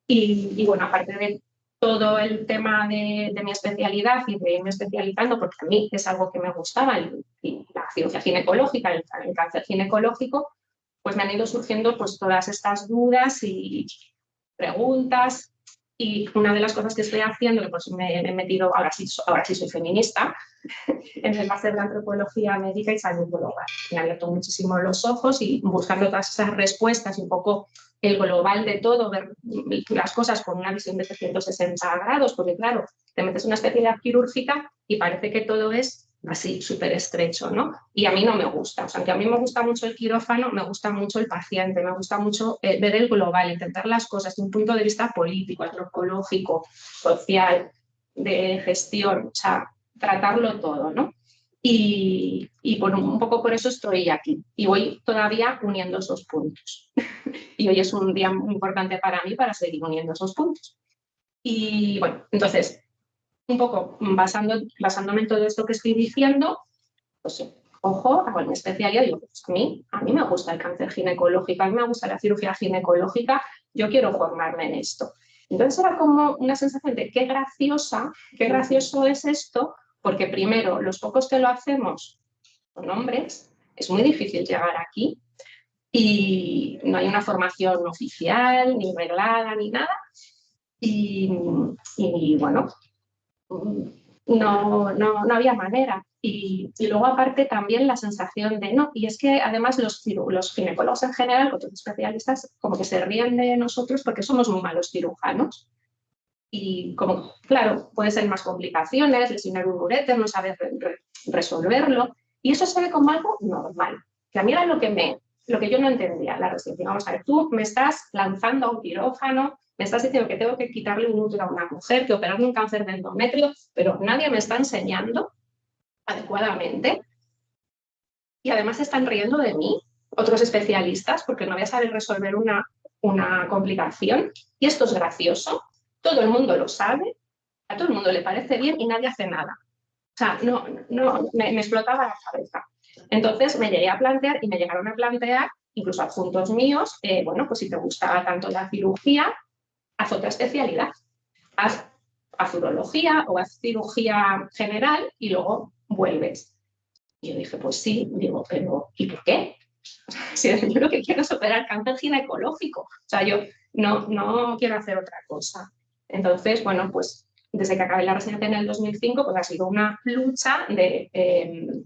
Y bueno, aparte de todo el tema de mi especialidad y de irme especializando, porque a mí es algo que me gustaba, y la cirugía ginecológica, el cáncer ginecológico, pues me han ido surgiendo pues todas estas dudas y preguntas. Y una de las cosas que estoy haciendo, que pues me he metido, ahora sí soy feminista, en el máster de antropología médica y salud global. Me ha abierto muchísimo los ojos y buscando todas esas respuestas y un poco el global de todo, ver las cosas con una visión de 360 grados, porque claro, te metes en una especialidad quirúrgica y parece que todo es así, súper estrecho, ¿no? Y a mí no me gusta. O sea, aunque a mí me gusta mucho el quirófano, me gusta mucho el paciente, me gusta mucho ver el global, intentar las cosas desde un punto de vista político, antropológico, social, de gestión, o sea, tratarlo todo, ¿no? Y bueno, un poco por eso estoy aquí. Y voy todavía uniendo esos puntos. Y hoy es un día muy importante para mí para seguir uniendo esos puntos. Y bueno, entonces, un poco basándome en todo esto que estoy diciendo, pues ojo, hago mi especialidad y digo, pues a mí me gusta el cáncer ginecológico, a mí me gusta la cirugía ginecológica, yo quiero formarme en esto. Entonces era como una sensación de qué gracioso es esto, porque primero, los pocos que lo hacemos son hombres, es muy difícil llegar aquí y no hay una formación oficial, ni reglada, ni nada. Y bueno, no había manera. Y luego aparte también la sensación de no, y es que además los ginecólogos en general, otros especialistas, como que se ríen de nosotros porque somos muy malos cirujanos. Y como, claro, puede ser más complicaciones, lesionar un uréter, no saber resolverlo, y eso se ve como algo normal. Que a mí era lo que yo no entendía, la resistencia. Vamos a ver, tú me estás lanzando a un quirófano, me estás diciendo que tengo que quitarle un útero a una mujer, que operarle un cáncer de endometrio, pero nadie me está enseñando adecuadamente. Y además están riendo de mí, otros especialistas, porque no voy a saber resolver una complicación. Y esto es gracioso, todo el mundo lo sabe, a todo el mundo le parece bien y nadie hace nada. O sea, me explotaba la cabeza. Entonces me llegué a plantear y me llegaron a plantear, incluso adjuntos míos, bueno, pues si te gustaba tanto la cirugía, haz otra especialidad. Haz urología o haz cirugía general y luego vuelves. Y yo dije, pues sí, digo, pero ¿y por qué? Si yo lo que quiero es operar cáncer ginecológico. O sea, yo no quiero hacer otra cosa. Entonces, bueno, pues desde que acabé la residencia en el 2005, pues ha sido una lucha de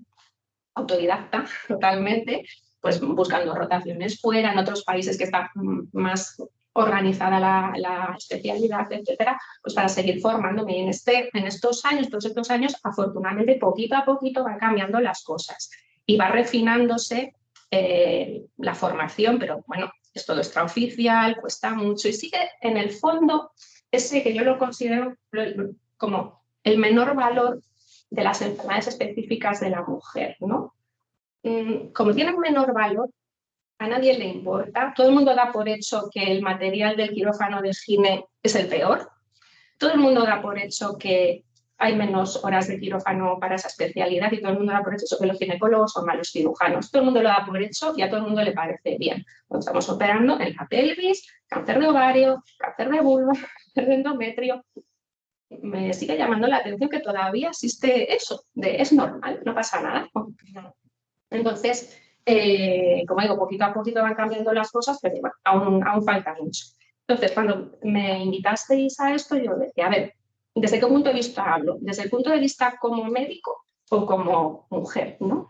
autodidacta totalmente, pues buscando rotaciones fuera, en otros países que está más organizada la especialidad, etcétera, pues para seguir formándome. Y en estos años, todos estos años, afortunadamente, poquito a poquito van cambiando las cosas y va refinándose la formación, pero bueno, es todo extraoficial, cuesta mucho y sigue en el fondo ese que yo lo considero como el menor valor de las enfermedades específicas de la mujer, ¿no? Como tienen menor valor, a nadie le importa, todo el mundo da por hecho que el material del quirófano de gine es el peor, todo el mundo da por hecho que hay menos horas de quirófano para esa especialidad y todo el mundo da por hecho que los ginecólogos son malos cirujanos. Todo el mundo lo da por hecho y a todo el mundo le parece bien. Cuando estamos operando en la pelvis, cáncer de ovario, cáncer de vulva, cáncer de endometrio. Me sigue llamando la atención que todavía existe eso, de es normal, no pasa nada. Entonces, como digo, poquito a poquito van cambiando las cosas, pero bueno, aún falta mucho. Entonces, cuando me invitasteis a esto, yo decía, a ver, ¿desde qué punto de vista hablo? ¿Desde el punto de vista como médico o como mujer? ¿No?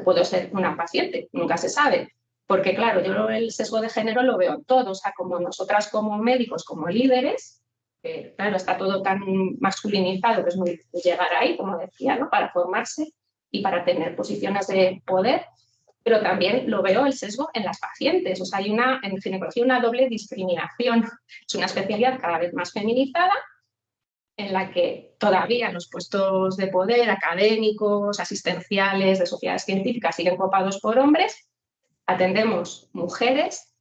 Puedo ser una paciente, nunca se sabe. Porque claro, yo el sesgo de género lo veo en todo, o sea, como nosotras como médicos, como líderes, claro, está todo tan masculinizado que es muy difícil llegar ahí, como decía, ¿no? Para formarse y para tener posiciones de poder, pero también lo veo el sesgo en las pacientes. O sea, hay en ginecología una doble discriminación. Es una especialidad cada vez más feminizada, en la que todavía los puestos de poder académicos, asistenciales, de sociedades científicas siguen copados por hombres, atendemos mujeres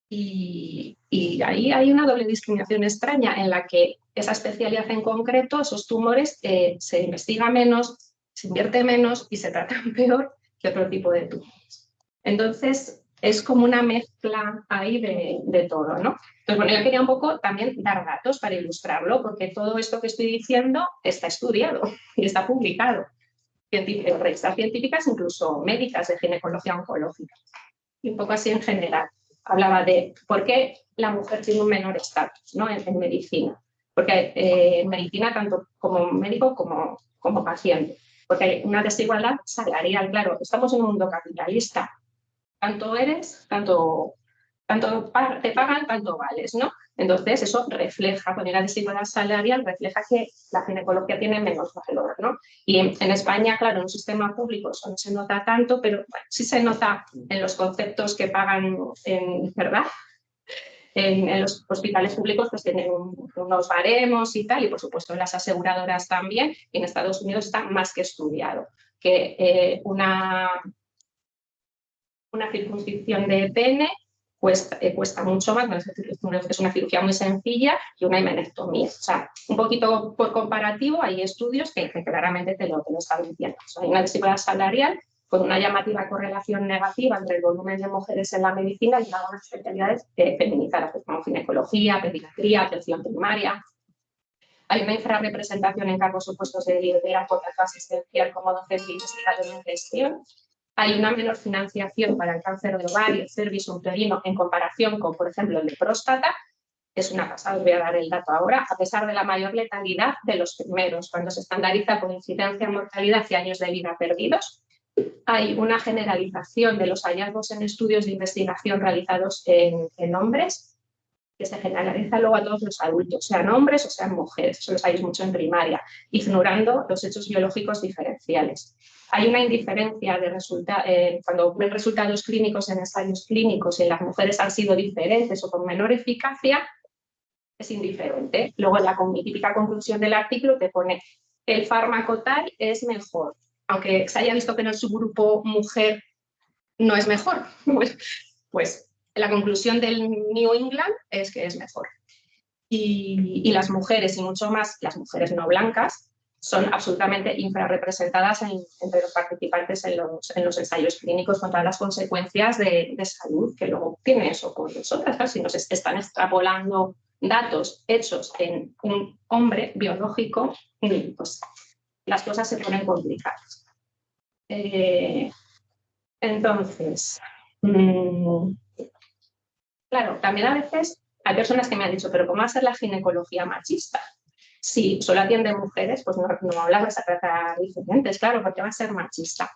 y ahí hay una doble discriminación extraña en la que esa especialidad en concreto, esos tumores, se investiga menos, se invierte menos y se tratan peor que otro tipo de tumores. Entonces, es como una mezcla ahí de todo, ¿no? Entonces, bueno, yo quería un poco también dar datos para ilustrarlo, porque todo esto que estoy diciendo está estudiado y está publicado en revistas científicas, incluso médicas de ginecología oncológica. Y un poco así en general. Hablaba de por qué la mujer tiene un menor estatus, ¿no? en medicina. Porque en medicina, tanto como médico como paciente. Porque hay una desigualdad salarial, claro. Estamos en un mundo capitalista. Tanto eres, tanto te pagan, tanto vales, ¿no? Entonces, eso refleja, con la desigualdad salarial, refleja que la ginecología tiene menos valor, ¿no? Y en España, claro, en un sistema público eso no se nota tanto, pero bueno, sí se nota en los conceptos que pagan, ¿verdad? En los hospitales públicos pues tienen unos baremos y tal, y por supuesto en las aseguradoras también, y en Estados Unidos está más que estudiado, que una circuncisión de pene cuesta mucho más, es una cirugía muy sencilla y una himenectomía. O sea, un poquito por comparativo, hay estudios que claramente te lo están diciendo. O sea, hay una desigualdad salarial con una llamativa correlación negativa entre el volumen de mujeres en la medicina y algunas especialidades feminizadas, como ginecología, pediatría, atención primaria. Hay una infrarrepresentación en cargos o puestos de liderazgo tanto asistencial como docente y investigador en gestión. Hay una menor financiación para el cáncer de ovario, cervix, uterino en comparación con, por ejemplo, el de próstata. Es una pasada, os voy a dar el dato ahora, a pesar de la mayor letalidad de los primeros, cuando se estandariza por incidencia, mortalidad y años de vida perdidos. Hay una generalización de los hallazgos en estudios de investigación realizados en hombres, que se generaliza luego a todos los adultos, sean hombres o sean mujeres, eso lo sabéis mucho en primaria, ignorando los hechos biológicos diferenciales. Hay una indiferencia de cuando ven resultados clínicos en ensayos clínicos y en las mujeres han sido diferentes o con menor eficacia, es indiferente. Luego en la típica conclusión del artículo te pone el fármaco tal es mejor, aunque se haya visto que en el subgrupo mujer no es mejor. Pues la conclusión del New England es que es mejor. Y las mujeres, y mucho más las mujeres no blancas, son absolutamente infrarrepresentadas entre los participantes en los ensayos clínicos, con todas las consecuencias de salud que luego tiene eso con nosotras. ¿Sabes? Si nos están extrapolando datos hechos en un hombre biológico, pues las cosas se ponen complicadas. Entonces, claro, también a veces hay personas que me han dicho, pero ¿cómo va a ser la ginecología machista? Si solo atiende mujeres, pues no las a tratar diferentes, claro, porque va a ser machista.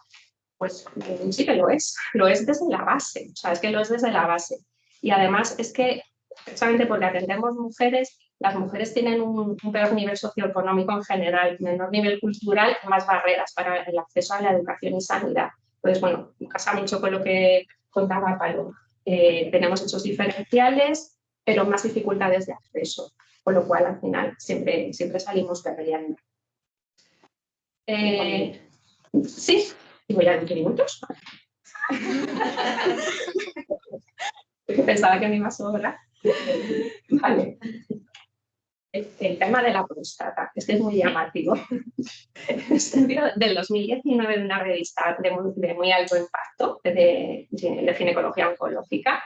Pues sí que lo es desde la base, o sea, es que lo es desde la base. Y además es que, precisamente porque atendemos mujeres, las mujeres tienen un peor nivel socioeconómico en general, menor nivel cultural, más barreras para el acceso a la educación y sanidad. Entonces, bueno, casa mucho con lo que contaba Paloma. Tenemos hechos diferenciales, pero más dificultades de acceso, con lo cual al final siempre salimos perdiendo. Sí, y voy a 20 minutos. Pensaba que me iba a sobrar. Vale. El tema de la próstata, este es muy llamativo. Un estudio del 2019 de una revista de muy alto impacto de ginecología oncológica.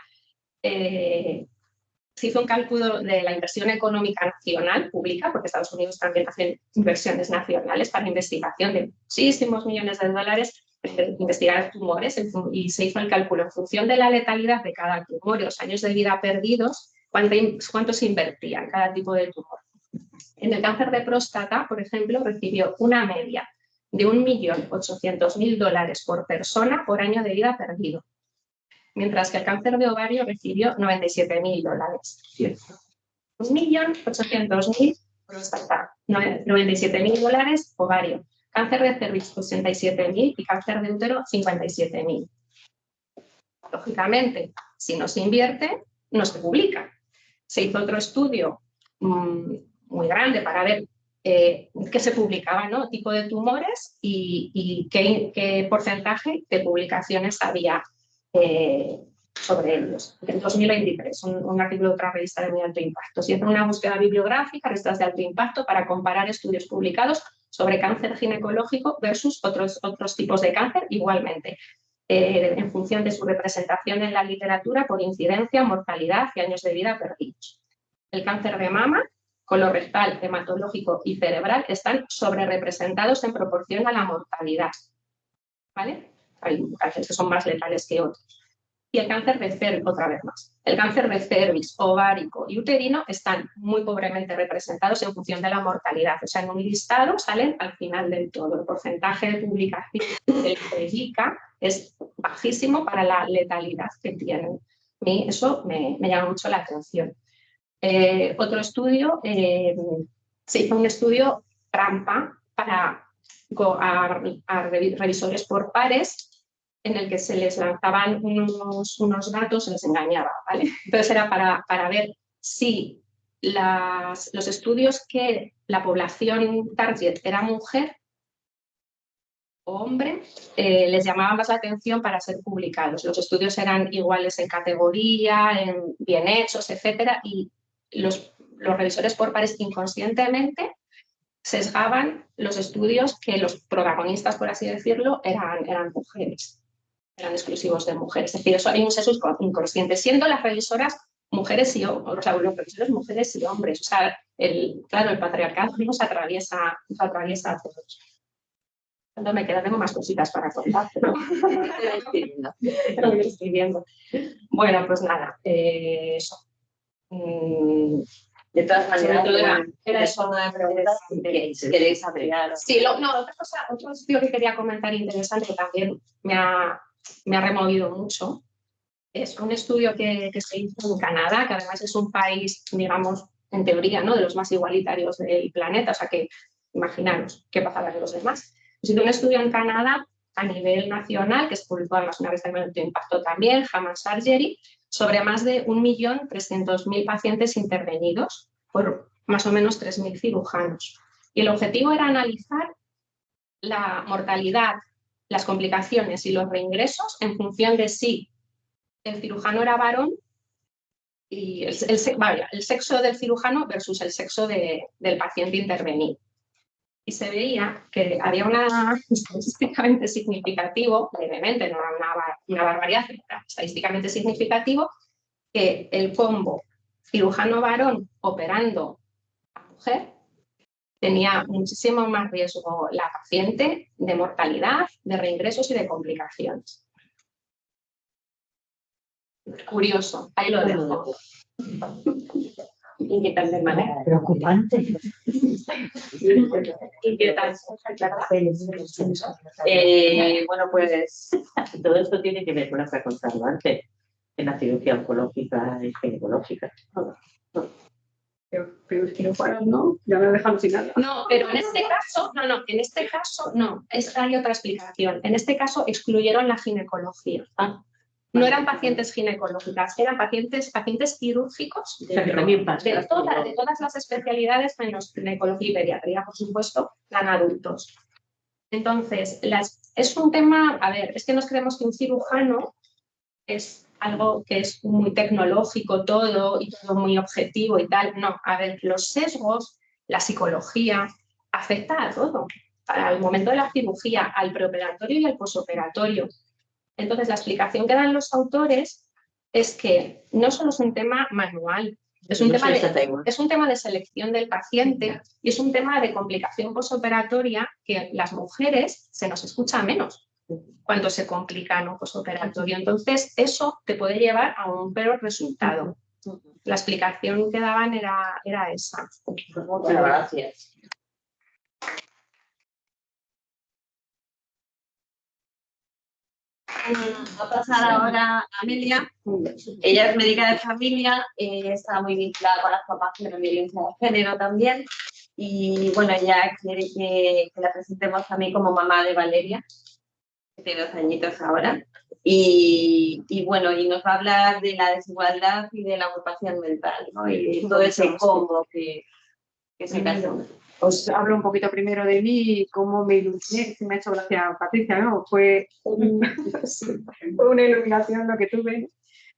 Se hizo un cálculo de la inversión económica nacional pública, porque Estados Unidos también hace inversiones nacionales para investigación de muchísimos millones de dólares para investigar tumores, y se hizo el cálculo en función de la letalidad de cada tumor y los años de vida perdidos, cuánto se invertía en cada tipo de tumor. En el cáncer de próstata, por ejemplo, recibió una media de $1.800.000 por persona por año de vida perdido, mientras que el cáncer de ovario recibió $97.000. 1.800.000 próstata, $97.000 ovario. Cáncer de cervix, 67.000 y cáncer de útero, 57.000. Lógicamente, si no se invierte, no se publica. Se hizo otro estudio muy grande para ver qué se publicaba, ¿no? Tipo de tumores y qué porcentaje de publicaciones había sobre ellos. En 2023, un artículo de otra revista de muy alto impacto. Se hizo una búsqueda bibliográfica, revistas de alto impacto, para comparar estudios publicados sobre cáncer ginecológico versus otros tipos de cáncer igualmente, en función de su representación en la literatura por incidencia, mortalidad y años de vida perdidos. El cáncer de mama, colorectal, hematológico y cerebral están sobrerepresentados en proporción a la mortalidad. ¿Vale? Hay cánceres que son más letales que otros. Y el cáncer de cervix, otra vez más. El cáncer de cervix, ovárico y uterino están muy pobremente representados en función de la mortalidad. O sea, en un listado salen al final del todo. El porcentaje de publicación del PEDICA es bajísimo para la letalidad que tienen. A mí eso me llama mucho la atención. Otro estudio, se hizo un estudio trampa para a revisores por pares, en el que se les lanzaban unos datos, se les engañaba, ¿vale? Entonces era para ver si los estudios que la población target era mujer o hombre, les llamaba más la atención para ser publicados. Los estudios eran iguales en categoría, bien hechos, etcétera, y los revisores por pares inconscientemente sesgaban los estudios que los protagonistas, por así decirlo, eran mujeres. Eran exclusivos de mujeres. Es decir, eso hay un sesgo inconsciente, siendo las revisoras mujeres y hombres, o sea, los revisores mujeres y hombres. O sea, claro, el patriarcado nos atraviesa a todos. Cuando me quedan, tengo más cositas para contar, pero lo estoy viendo. Bueno, pues nada, eso. De todas maneras, era eso una pregunta si queréis ampliar. Sí, otra cosa, otro estudio que quería comentar interesante, que también me ha removido mucho, es un estudio que se hizo en Canadá, que además es un país, digamos, en teoría, ¿no?, de los más igualitarios del planeta, o sea que imaginaros qué pasaba con los demás. Se hizo un estudio en Canadá a nivel nacional, que se publicó además una revista de alto impacto también, Hammond Surgery, sobre más de 1.300.000 pacientes intervenidos por más o menos 3.000 cirujanos. Y el objetivo era analizar la mortalidad, las complicaciones y los reingresos en función de si el cirujano era varón y el sexo del cirujano versus el sexo del paciente intervenido. Y se veía que había una estadísticamente significativo, levemente, no era una barbaridad, pero era estadísticamente significativo, que el combo cirujano varón operando a mujer tenía muchísimo más riesgo la paciente de mortalidad, de reingresos y de complicaciones. Curioso, ahí lo dejo. Inquietante de manera. Preocupante. Inquietante. Bueno, pues todo esto tiene que ver con lo que ha contado antes, en la cirugía oncológica y ginecológica. Pero cirujanos no, ya me deja alucinada. No, pero en este caso no, hay otra explicación. En este caso excluyeron la ginecología. No eran pacientes ginecológicas, eran pacientes quirúrgicos O sea, que también pasa. de todas las especialidades, menos ginecología y pediatría, por supuesto, eran adultos. Entonces, es un tema, a ver, es que nos creemos que un cirujano es algo que es muy tecnológico todo y todo muy objetivo y tal. No, a ver, los sesgos, la psicología, afecta a todo, al momento de la cirugía, al preoperatorio y al posoperatorio. Entonces, la explicación que dan los autores es que no solo es un tema manual, es un tema de selección del paciente y es un tema de complicación posoperatoria que las mujeres se nos escucha menos cuando se complica un posoperatorio. Entonces, eso te puede llevar a un peor resultado. La explicación que daban era esa. Muchas gracias. Va a pasar ahora a Amelia. Ella es médica de familia, está muy vinculada con las formaciones de violencia de género también. Y bueno, ella quiere que la presentemos a mí como mamá de Valeria, que tiene 2 añitos ahora. Y bueno, y nos va a hablar de la desigualdad y de la ocupación mental, ¿no? Y todo ese combo que se casa. Os hablo un poquito primero de mí y cómo me iluminé, me ha hecho gracia Patricia, ¿no? Fue una iluminación lo que tuve.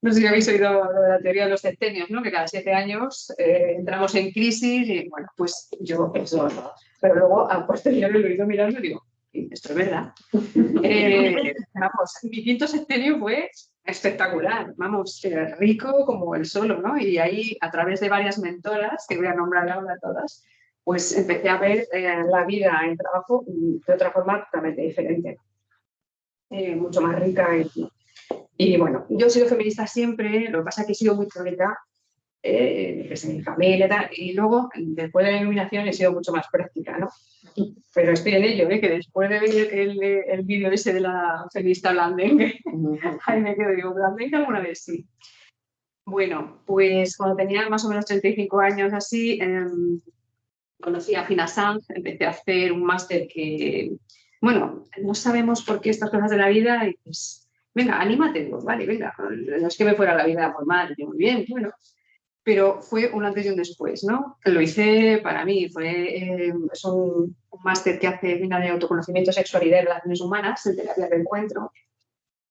No sé si habéis oído lo de la teoría de los centenios, ¿no? Que cada 7 años entramos en crisis y bueno, pues yo eso, ¿no? Pero luego a posteriori lo he ido mirando y digo, esto es verdad. Vamos, mi 5.º sexenio fue espectacular, vamos, rico como el solo, ¿no? Y ahí, a través de varias mentoras, que voy a nombrar ahora todas, pues empecé a ver la vida, el trabajo de otra forma totalmente diferente, mucho más rica. Y bueno, yo he sido feminista siempre, lo que pasa es que he sido muy teórica, desde mi familia y tal, y luego, después de la iluminación, he sido mucho más práctica, ¿no? Pero estoy en ello, que después de ver el vídeo ese de la feminista blandengue, ahí me quedo, digo, ¿blandengue alguna vez? Sí. Bueno, pues cuando tenía más o menos 35 años así, conocí a Fina Sanz, empecé a hacer un máster que, bueno, no sabemos por qué estas cosas de la vida y pues, venga, anímate, pues, vale, venga, no es que me fuera la vida por mal, muy bien, bueno, pero fue un antes y un después, ¿no? Lo hice para mí, es un máster que hace Fina de autoconocimiento, sexualidad y relaciones humanas, en terapia de encuentro.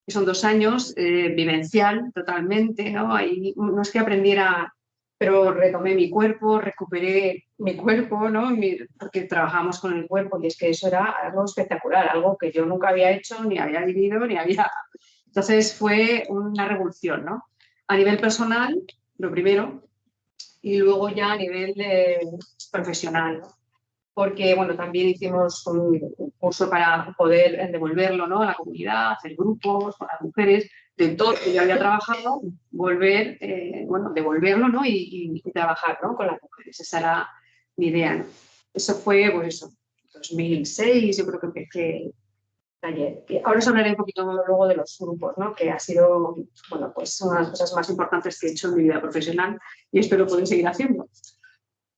Y son 2 años vivencial totalmente, ¿no? Ahí no es que aprendiera, pero retomé mi cuerpo, recuperé mi cuerpo, ¿no? Porque trabajamos con el cuerpo y es que eso era algo espectacular, algo que yo nunca había hecho, ni había vivido, ni había... Entonces fue una revolución, ¿no? A nivel personal, lo primero, y luego ya a nivel profesional, ¿no? Porque, bueno, también hicimos un curso para poder devolverlo, ¿no? A la comunidad, hacer grupos con las mujeres, de todo que yo había trabajado, volver, bueno, devolverlo, ¿no? Y trabajar, ¿no? Con las mujeres. Esa era mi idea, ¿no? Eso fue, pues eso, 2006, yo creo que empecé el taller. Ahora os hablaré un poquito luego de los grupos, ¿no? Que ha sido, bueno, pues una de las cosas más importantes que he hecho en mi vida profesional y espero poder seguir haciendo.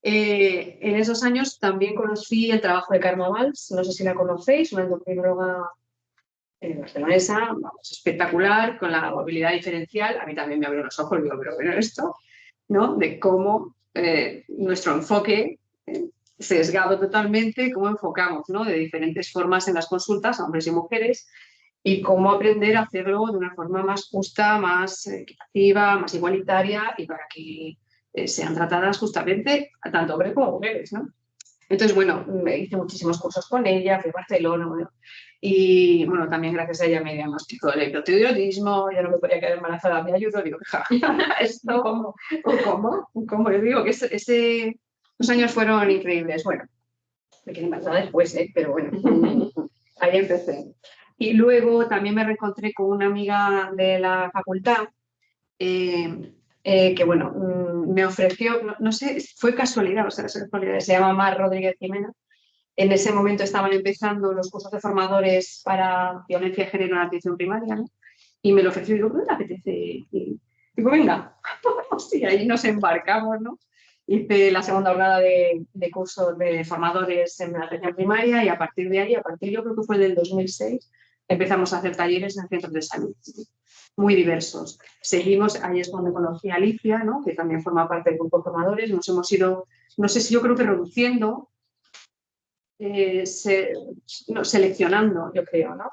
En esos años también conocí el trabajo de Carme Valls, no sé si la conocéis, una endocrinóloga barcelonesa, vamos, espectacular, con la movilidad diferencial. A mí también me abrió los ojos, digo, pero bueno, esto, ¿no? De cómo nuestro enfoque sesgado totalmente, cómo enfocamos, ¿no? De diferentes formas en las consultas a hombres y mujeres y cómo aprender a hacerlo de una forma más justa, más equitativa, más igualitaria y para que sean tratadas justamente tanto hombres como mujeres, ¿no? Entonces, bueno, me hice muchísimos cursos con ella, fui a Barcelona, bueno, y bueno, también gracias a ella me diagnosticó el hipotiroidismo, ya no me podía quedar embarazada, me ayudó, digo, esto, ¿cómo? Yo digo que esos años fueron increíbles, bueno, me quedé embarazada después, pero bueno, ahí empecé. Y luego también me reencontré con una amiga de la facultad, que bueno, me ofreció, no sé, fue casualidad, o sea, se llama Mar Rodríguez Jimena. En ese momento estaban empezando los cursos de formadores para violencia de género en la atención primaria, ¿no? Y me lo ofreció y digo, ¿no te apetece? Y digo, venga, sí, ahí nos embarcamos, ¿no? Hice la segunda jornada de cursos de formadores en la atención primaria y a partir de ahí, yo creo que fue del 2006, empezamos a hacer talleres en centros de salud muy diversos. Seguimos, ahí es donde conocí a Alicia, ¿no? Que también forma parte del grupo de formadores. Nos hemos ido, no sé si yo creo que reduciendo, seleccionando, yo creo, ¿no?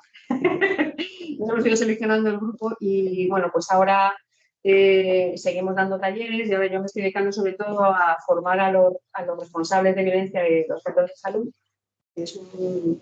Nos hemos ido seleccionando el grupo y bueno, pues ahora seguimos dando talleres y ahora yo me estoy dedicando sobre todo a formar a los responsables de violencia de los centros de salud. Es un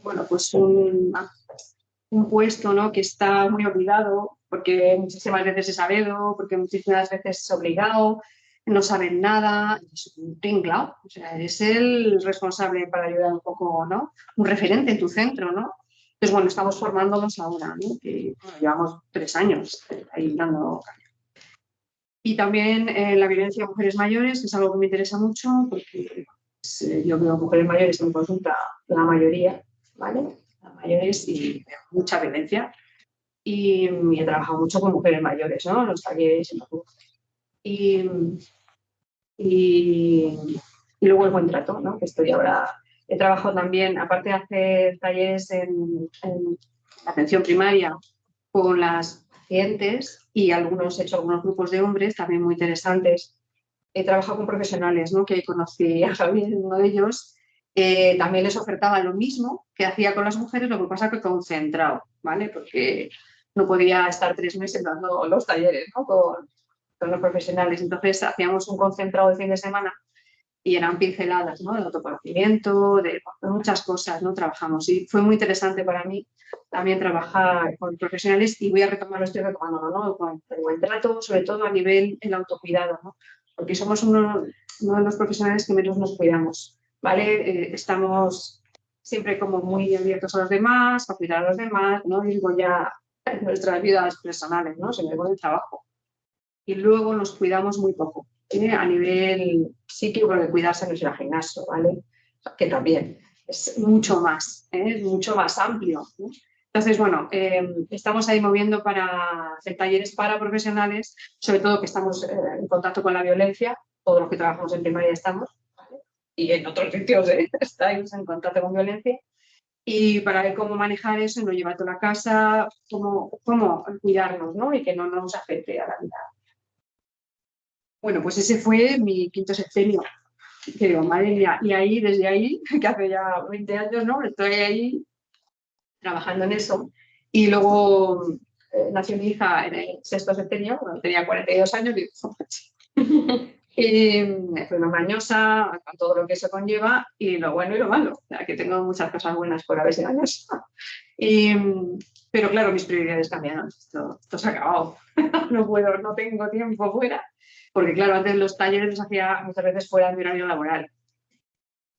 puesto, ¿no? Que está muy olvidado porque muchísimas veces es a dedo, porque muchísimas veces es obligado, no saben nada, es un tinglao, o sea, eres el responsable para ayudar un poco, ¿no? Un referente en tu centro, ¿no? Entonces, bueno, estamos formándonos ahora, ¿no? Que, bueno, llevamos 3 años ahí dando. Y también la violencia a mujeres mayores, que es algo que me interesa mucho, porque yo veo mujeres mayores en consulta, la mayoría, ¿vale? Las mayores y veo mucha violencia. Y he trabajado mucho con mujeres mayores, ¿no? En los talleres, en los grupos. Y luego el buen trato, ¿no? Que estoy ahora, he trabajado también, aparte de hacer talleres en atención primaria con las pacientes y he hecho algunos grupos de hombres también muy interesantes. He trabajado con profesionales, ¿no? Que conocí a Javier, uno de ellos. También les ofertaba lo mismo que hacía con las mujeres, lo que pasa que concentrado, ¿vale? Porque no podía estar 3 meses dando los talleres, ¿no? Con los profesionales. Entonces hacíamos un concentrado de fin de semana y eran pinceladas, ¿no? De autoconocimiento, de muchas cosas, ¿no? Trabajamos. Y fue muy interesante para mí también trabajar con profesionales y voy a retomarlo, estoy retomándolo, ¿no? Con el buen trato, sobre todo a nivel el autocuidado, ¿no? Porque somos uno de los profesionales que menos nos cuidamos, ¿vale? Estamos siempre como muy abiertos a los demás, a cuidar a los demás, ¿no? Digo ya nuestras vidas personales, ¿no? Se me va el trabajo. Y luego nos cuidamos muy poco. A nivel psíquico, de cuidarse no es ir al gimnasio, ¿vale? Que también es mucho más amplio, ¿no? Entonces, bueno, estamos ahí moviendo para hacer talleres para profesionales, sobre todo que estamos en contacto con la violencia, todos los que trabajamos en primaria estamos, ¿vale? Y en otros sitios estáis en contacto con violencia, y para ver cómo manejar eso y no llevarlo a la casa, cómo cuidarnos, ¿no? Y que no nos afecte a la vida. Bueno, pues ese fue mi 5º sexenio. Que digo, madre mía, y ahí, desde ahí, que hace ya 20 años, ¿no? Estoy ahí trabajando en eso. Y luego nació mi hija en el 6º sexenio, cuando tenía 42 años, y fui más mañosa, con todo lo que eso conlleva, y lo bueno y lo malo. O sea, que tengo muchas cosas buenas por haber sido mañosa. Pero claro, mis prioridades cambiaron. Esto se ha acabado. No tengo tiempo fuera. Porque claro, antes los talleres los hacía muchas veces fuera de mi horario laboral.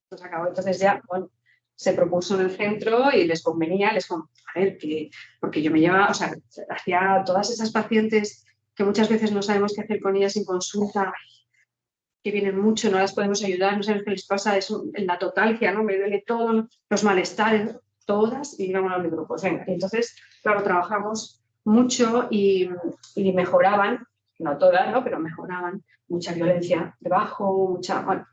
Esto se acabó. Entonces ya, bueno, se propuso en el centro y les convenía, a ver, porque yo me llevaba, o sea, hacía todas esas pacientes que muchas veces no sabemos qué hacer con ellas sin consulta, que vienen mucho, no las podemos ayudar, no sabemos qué les pasa, es la totalgia, ¿no? Me duele todo, los malestares, todas, y digamos a mi grupo. Venga, y entonces, claro, trabajamos mucho y mejoraban, no todas, ¿no? Pero mejoraban, mucha violencia debajo, bueno.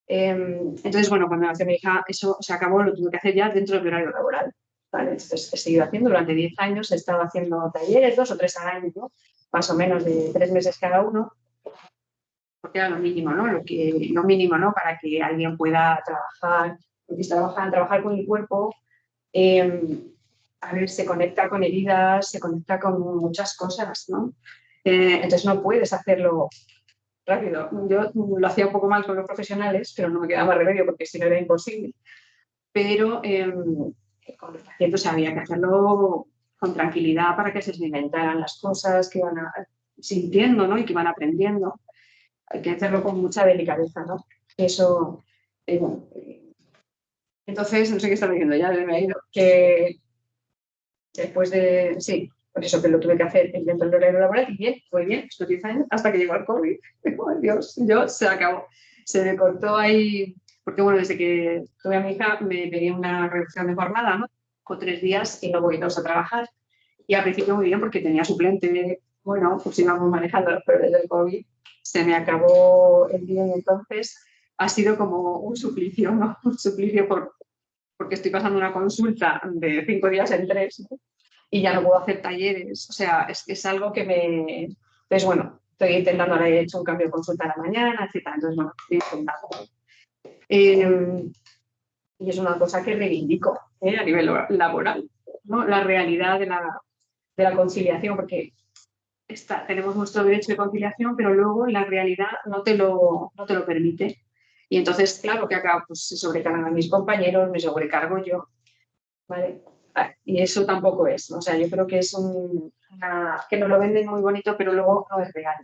Entonces, bueno, cuando nació mi hija, eso se acabó, lo tuve que hacer ya dentro del horario laboral, ¿vale? Entonces, he seguido haciendo durante 10 años, he estado haciendo talleres, 2 o 3 al año, ¿no? Más o menos de 3 meses cada uno. porque era lo mínimo, ¿no? Lo mínimo, ¿no? Para que alguien pueda trabajar, porque trabajar con el cuerpo, a ver, se conecta con heridas, se conecta con muchas cosas, ¿no? Entonces no puedes hacerlo rápido. Yo lo hacía un poco mal con los profesionales, pero no me quedaba remedio porque si no era imposible. Pero con los pacientes había que hacerlo con tranquilidad para que se experimentaran las cosas que iban sintiendo, ¿no? Y que iban aprendiendo. Hay que hacerlo con mucha delicadeza, ¿no? Eso, bueno, entonces, no sé qué estaba diciendo, ya me ha ido, que después de, sí, por eso que lo tuve que hacer dentro del horario laboral y bien, fue bien, estos 10 años, hasta que llegó el COVID. Oh, Dios, se acabó. Se me cortó ahí, porque bueno, desde que tuve a mi hija me pedí una reducción de jornada, ¿no? Con 3 días y no voy a trabajar. Y al principio muy bien porque tenía suplente, bueno, pues íbamos manejando, pero desde el COVID se me acabó el día y entonces ha sido como un suplicio, ¿no? Un suplicio porque estoy pasando una consulta de 5 días en 3, ¿no? Y ya no puedo hacer talleres, o sea, es algo que me... Entonces, bueno, estoy intentando, ahora he hecho un cambio de consulta a la mañana, etc. Entonces, bueno, estoy intentando. Y es una cosa que reivindico a nivel laboral, ¿no? La realidad de la conciliación, porque tenemos nuestro derecho de conciliación, pero luego la realidad no te lo permite. Y entonces, claro, que acá pues, se sobrecargan a mis compañeros, me sobrecargo yo, ¿vale? Y eso tampoco es, ¿no? O sea, yo creo que es que nos lo venden muy bonito, pero luego no es real,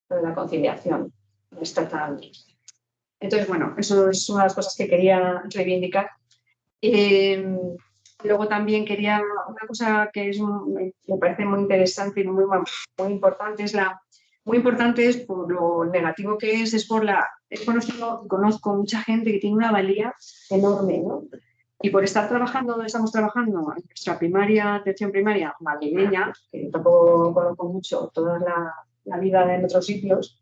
lo de la conciliación, no está tan... Entonces, bueno, eso es una de las cosas que quería reivindicar. Luego también quería, una cosa que me parece muy interesante y muy importante, muy importante es por lo negativo que es por conozco mucha gente que tiene una valía enorme, ¿no? Y por estar trabajando donde estamos trabajando, en nuestra primaria, atención primaria madrileña, que tampoco conozco mucho toda la vida en otros sitios,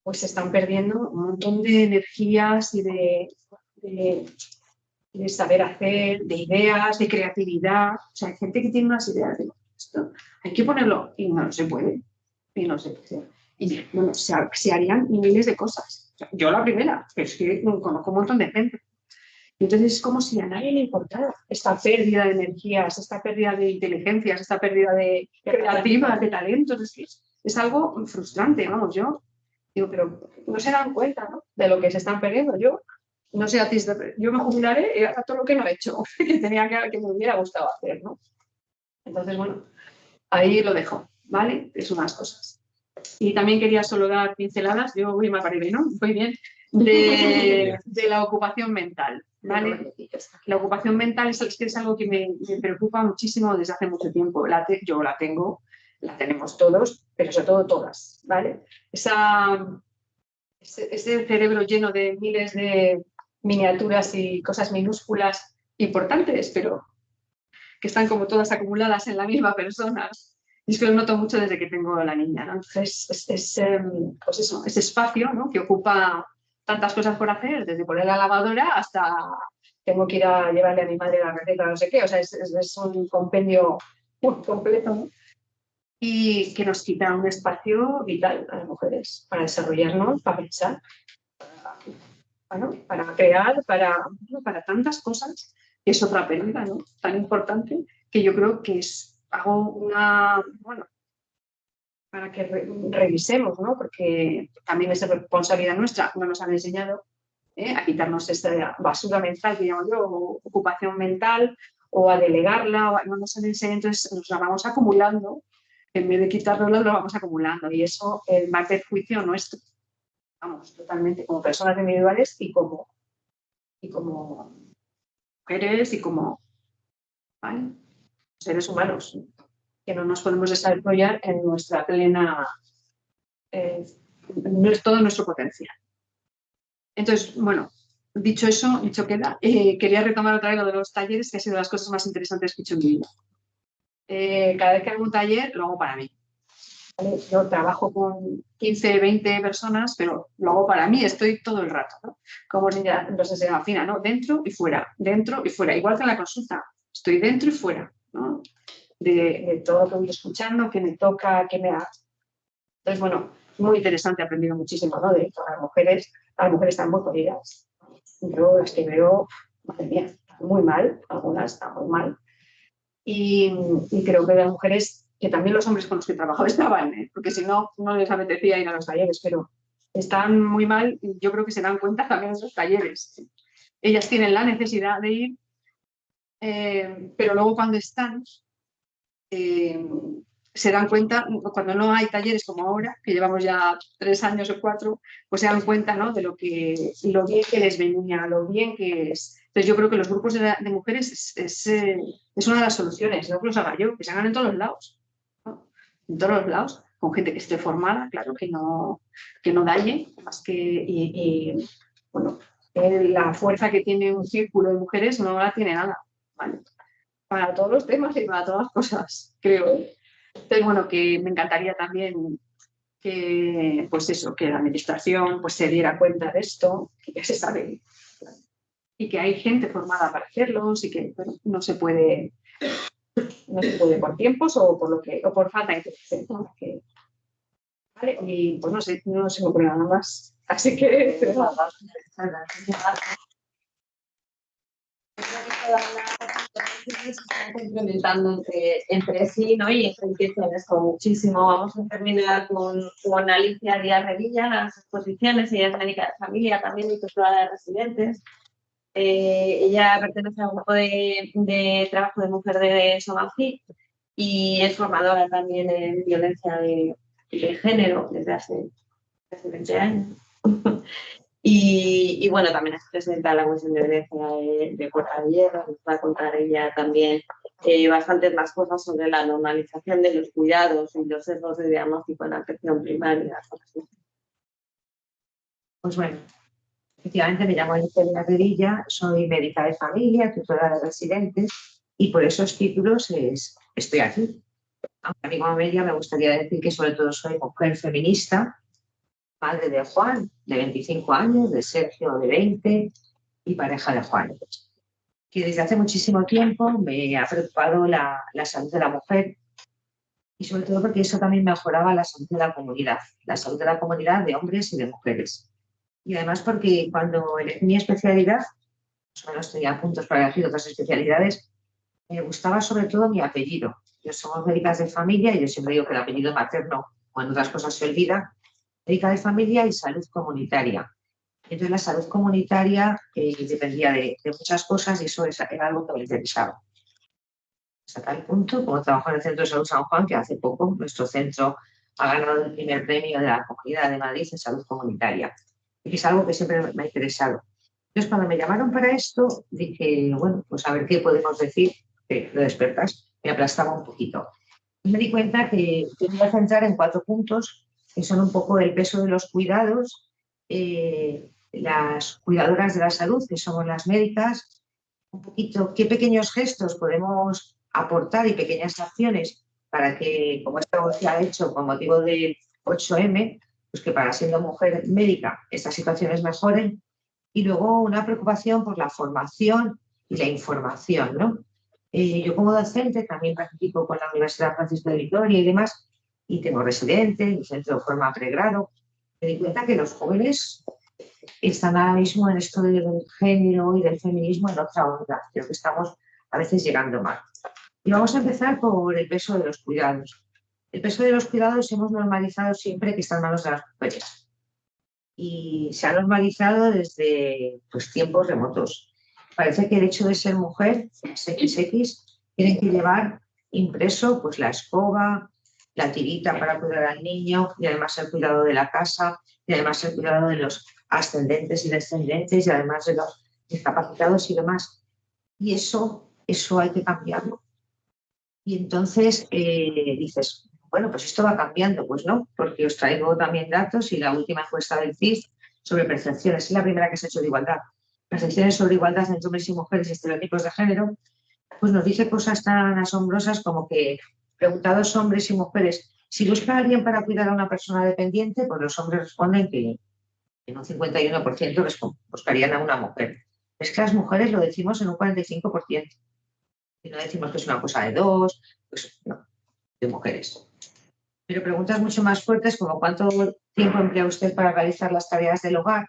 pues se están perdiendo un montón de energías y de saber hacer, de ideas, de creatividad. O sea, hay gente que tiene unas ideas de esto, hay que ponerlo y no se puede. Y no se puede. Y bueno, se harían miles de cosas. O sea, yo la primera, pero es que conozco un montón de gente. Y entonces es como si a nadie le importara esta pérdida de energías, esta pérdida de inteligencias, esta pérdida de creativas, de talentos. Es algo frustrante, vamos, yo digo, pero no se dan cuenta, ¿no? De lo que se están perdiendo. Yo no sé, yo me jubilaré y haré todo lo que no he hecho, que me hubiera gustado hacer, ¿no? Entonces, bueno, ahí lo dejo, ¿vale? Es unas cosas. Y también quería solo dar pinceladas, yo voy más para arriba, ¿no? Voy bien, de la ocupación mental, ¿vale? La ocupación mental es algo que me preocupa muchísimo desde hace mucho tiempo. Yo la tengo, la tenemos todos, pero sobre todo todas, ¿vale? Ese cerebro lleno de miles de miniaturas y cosas minúsculas importantes, pero que están como todas acumuladas en la misma persona. Y es que lo noto mucho desde que tengo la niña, ¿no? Entonces, pues eso, ese espacio, ¿no? Que ocupa tantas cosas por hacer, desde poner la lavadora hasta tengo que ir a llevarle a mi madre la receta, no sé qué, o sea, es un compendio muy completo, ¿no? Y que nos quita un espacio vital a las mujeres para desarrollarnos, para pensar, para crear, para tantas cosas, que es otra pérdida, ¿no? Tan importante que yo creo que para que revisemos, ¿no? Porque también es responsabilidad nuestra, no nos han enseñado a quitarnos esta basura mental que llamo yo, o ocupación mental, o a delegarla, no nos han enseñado, entonces nos la vamos acumulando, en vez de quitárnosla, lo vamos acumulando, y eso va a perjuicio nuestro, vamos, totalmente, como personas individuales y como mujeres y como, ¿vale? Seres humanos, que no nos podemos desarrollar en nuestra plena, todo nuestro potencial. Entonces, bueno, dicho eso, dicho queda, quería retomar otra vez lo de los talleres, que ha sido de las cosas más interesantes que he hecho en mi vida. Cada vez que hago un taller, lo hago para mí. ¿Vale? Yo trabajo con 15, 20 personas, pero lo hago para mí, estoy todo el rato, ¿no? Como si ya, entonces se afina, ¿no? Dentro y fuera, igual que en la consulta, estoy dentro y fuera, ¿no? De todo lo que voy escuchando, que me toca, que me hace. Entonces, bueno, muy interesante, he aprendido muchísimo, ¿no? De hecho, las mujeres están muy jodidas. Yo las que veo, madre mía, están muy mal, algunas están muy mal. Y creo que las mujeres, que también los hombres con los que he trabajado estaban, ¿eh? Porque si no, no les apetecía ir a los talleres, pero están muy mal y yo creo que se dan cuenta también de esos talleres. Ellas tienen la necesidad de ir, pero luego cuando están, se dan cuenta, cuando no hay talleres como ahora, que llevamos ya 3 años o 4, pues se dan cuenta, ¿no? De lo bien que les venía, lo bien que es. Entonces yo creo que los grupos de mujeres es una de las soluciones, no que los haga yo, que se hagan en todos los lados, ¿no? En todos los lados, con gente que esté formada, claro, que no dañe, más que, bueno, la fuerza que tiene un círculo de mujeres no la tiene nada, ¿vale? Para todos los temas y para todas las cosas, creo. Entonces, bueno, que me encantaría también que, pues eso, que la administración pues, se diera cuenta de esto, que ya se sabe, y que hay gente formada para hacerlos y que bueno, no se puede por tiempos o por falta de interés. Vale, y pues no se me ocurre nada más. Así que se están complementando entre sí, ¿no? Y enriquecen esto muchísimo. Vamos a terminar con Alicia Díaz Revilla, las exposiciones. Ella es médica de familia también y tutora de residentes. Ella pertenece al grupo de trabajo de mujer de Somafit y es formadora también en violencia de género desde hace 20 años. Y bueno, también es presidenta de la Comisión de Violencia de Puerta de Hierro. Nos va a contar ella también bastantes más cosas sobre la normalización de los cuidados y los sesgos de diagnóstico en la atención primaria. Pues bueno, efectivamente me llamo Alicia Díaz Revilla, soy médica de familia, tutora de residentes y por esos títulos estoy aquí. Aunque a mí como media me gustaría decir que sobre todo soy mujer feminista, madre de Juan, de 25 años, de Sergio, de 20, y pareja de Juan. Que desde hace muchísimo tiempo me ha preocupado la salud de la mujer y sobre todo porque eso también mejoraba la salud de la comunidad de hombres y de mujeres. Y además porque cuando elegí mi especialidad, más o menos tenía puntos para elegir otras especialidades, me gustaba sobre todo mi apellido. Yo somos médicas de familia y yo siempre digo que el apellido materno o en otras cosas se olvida. Médica de familia y salud comunitaria. Entonces la salud comunitaria dependía de muchas cosas y eso era algo que me interesaba. Hasta tal punto, como trabajo en el Centro de Salud San Juan, que hace poco nuestro centro ha ganado el primer premio de la Comunidad de Madrid en salud comunitaria. Y es algo que siempre me ha interesado. Entonces cuando me llamaron para esto, dije, bueno, pues a ver qué podemos decir, que lo de expertas me aplastaba un poquito. Y me di cuenta que me iba a centrar en 4 puntos que son un poco el peso de los cuidados, las cuidadoras de la salud, que somos las médicas, un poquito qué pequeños gestos podemos aportar y pequeñas acciones para que, como esto se ha hecho con motivo del 8M, pues que para siendo mujer médica estas situaciones mejoren, y luego una preocupación por la formación y la información, ¿no? Yo como docente también participo con la Universidad Francisco de Vitoria y demás, y tengo residentes, mi centro de forma pregrado. Me di cuenta que los jóvenes están ahora mismo en esto del género y del feminismo en otra onda. Creo que estamos a veces llegando mal. Y vamos a empezar por el peso de los cuidados. El peso de los cuidados hemos normalizado siempre que está en manos de las mujeres. Y se ha normalizado desde pues, tiempos remotos. Parece que el hecho de ser mujer, XX, tienen que llevar impreso pues, la escoba, la tirita para cuidar al niño y además el cuidado de la casa y además el cuidado de los ascendentes y descendentes y además de los discapacitados y demás. Y eso hay que cambiarlo. Y entonces dices, bueno, pues esto va cambiando. Pues no, porque os traigo también datos y la última encuesta del CIS sobre percepciones, es la primera que se ha hecho de igualdad. Percepciones sobre igualdad entre hombres y mujeres y estereotipos de género, pues nos dice cosas tan asombrosas como que preguntados hombres y mujeres, si busca a alguien para cuidar a una persona dependiente, pues los hombres responden que en un 51% buscarían a una mujer. Es que las mujeres lo decimos en un 45%. Y no decimos que es una cosa de 2, pues no, de mujeres. Pero preguntas mucho más fuertes como cuánto tiempo emplea usted para realizar las tareas del hogar?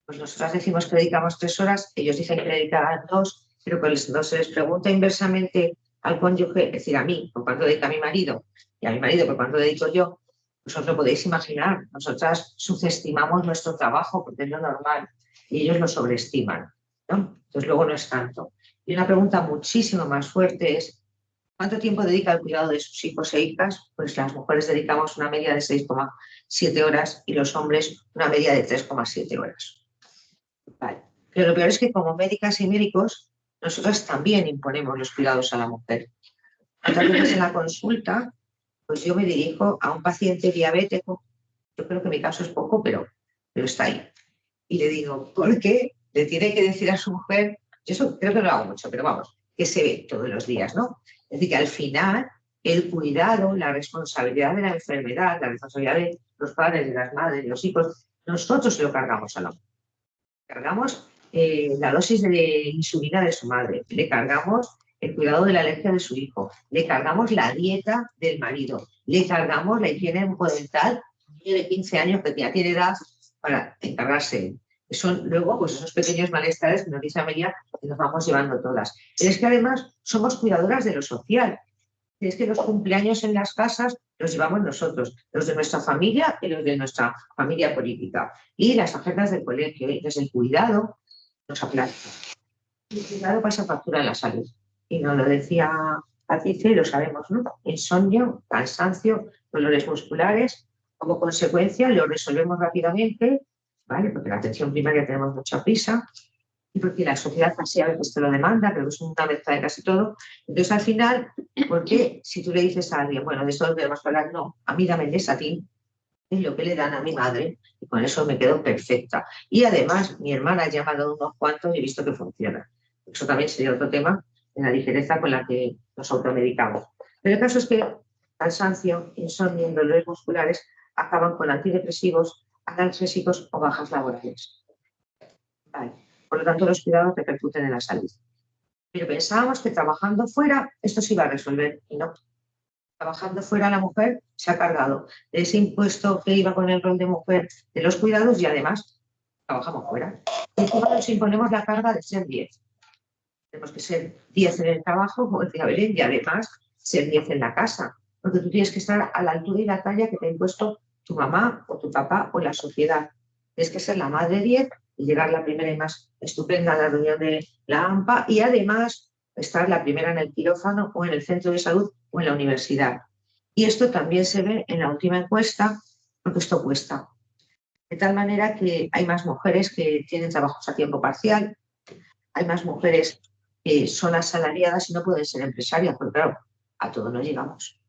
Pues nosotras decimos que dedicamos 3 horas, ellos dicen que dedican 2, pero pues no se les pregunta inversamente al cónyuge, es decir, a mí, por cuánto dedica mi marido, y a mi marido, por cuánto dedico yo. Pues os lo podéis imaginar, nosotras subestimamos nuestro trabajo porque es lo normal y ellos lo sobreestiman, ¿no? Entonces luego no es tanto. Y una pregunta muchísimo más fuerte es, ¿cuánto tiempo dedica al cuidado de sus hijos e hijas? Pues las mujeres dedicamos una media de 6,7 horas y los hombres una media de 3,7 horas. Vale. Pero lo peor es que como médicas y médicos, nosotras también imponemos los cuidados a la mujer. Muchas veces en la consulta, pues yo me dirijo a un paciente diabético, yo creo que mi caso es poco, pero está ahí. Y le digo, ¿por qué le tiene que decir a su mujer? Yo eso creo que no lo hago mucho, pero vamos, que se ve todos los días, ¿no? Es decir, que al final el cuidado, la responsabilidad de la enfermedad, la responsabilidad de los padres, de las madres, de los hijos, nosotros lo cargamos a la mujer. Cargamos la dosis de insulina de su madre, le cargamos el cuidado de la alergia de su hijo, le cargamos la dieta del marido, le cargamos la higiene bucodental, un niño de 15 años que ya tiene edad para encargarse. Son luego pues esos pequeños malestares que nos dice Amelia que nos vamos llevando todas. Pero es que además somos cuidadoras de lo social. Es que los cumpleaños en las casas los llevamos nosotros, los de nuestra familia y los de nuestra familia política. Y las agendas del colegio. Entonces el cuidado nos aplasta. El cuidado pasa factura en la salud. Y nos lo decía Patricia y lo sabemos, ¿no? Insomnio, cansancio, dolores musculares. Como consecuencia lo resolvemos rápidamente, ¿vale? Porque la atención primaria tenemos mucha prisa y porque la sociedad así a veces te lo demanda, pero es una mezcla de casi todo. Entonces, al final, porque si tú le dices a alguien, bueno, de esto no queremos hablar, no, a mí dame el desatín, es lo que le dan a mi madre, y con eso me quedo perfecta. Y además, mi hermana ha llamado unos cuantos y he visto que funciona. Eso también sería otro tema, en la diferencia con la que nos automedicamos. Pero el caso es que cansancio, insomnio, dolores musculares acaban con antidepresivos, analgésicos o bajas laborales. Vale. Por lo tanto, los cuidados repercuten en la salud. Pero pensábamos que trabajando fuera esto se iba a resolver y no. Trabajando fuera la mujer se ha cargado de ese impuesto que iba con el rol de mujer de los cuidados y además trabajamos fuera. Y encima nos imponemos la carga de ser 10. Tenemos que ser 10 en el trabajo, como decía Belén, y además ser 10 en la casa. Porque tú tienes que estar a la altura y la talla que te ha impuesto tu mamá o tu papá o la sociedad. Tienes que ser la madre 10 y llegar la primera y más estupenda a la reunión de la AMPA y además estar la primera en el quirófano o en el centro de salud o en la universidad. Y esto también se ve en la última encuesta, porque esto cuesta. De tal manera que hay más mujeres que tienen trabajos a tiempo parcial, hay más mujeres que son asalariadas y no pueden ser empresarias, porque claro, a todo no llegamos.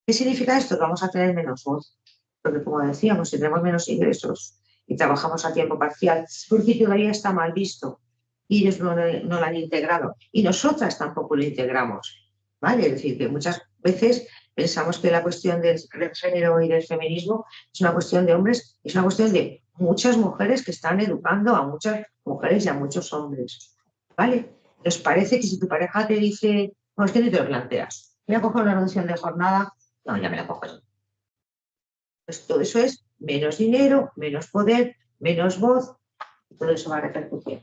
¿Qué significa esto? Que vamos a tener menos voz, porque como decíamos, si tenemos menos ingresos y trabajamos a tiempo parcial, porque todavía está mal visto y ellos no lo han integrado y nosotras tampoco lo integramos, ¿vale? Es decir, que muchas veces pensamos que la cuestión del género y del feminismo es una cuestión de hombres, es una cuestión de muchas mujeres que están educando a muchas mujeres y a muchos hombres, ¿vale? ¿Nos parece que si tu pareja te dice, no, es que ni te lo planteas, voy a coger una reducción de jornada? No, ya me la cojo yo. Pues todo eso es menos dinero, menos poder, menos voz, y todo eso va a repercutir.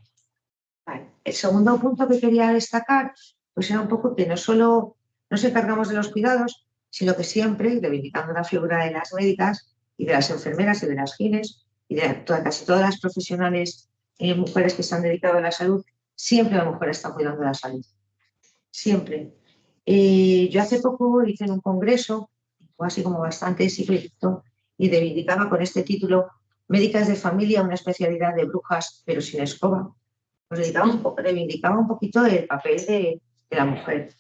Vale. El segundo punto que quería destacar pues era un poco que no solo nos encargamos de los cuidados, sino que siempre, reivindicando la figura de las médicas y de las enfermeras y de las gines y de casi todas las profesionales mujeres que se han dedicado a la salud, siempre la mujer está cuidando de la salud. Siempre. Yo hace poco hice en un congreso, fue así como bastante explícito, y reivindicaba con este título Médicas de familia, una especialidad de brujas, pero sin escoba. Pues reivindicaba un poquito el papel de la mujer.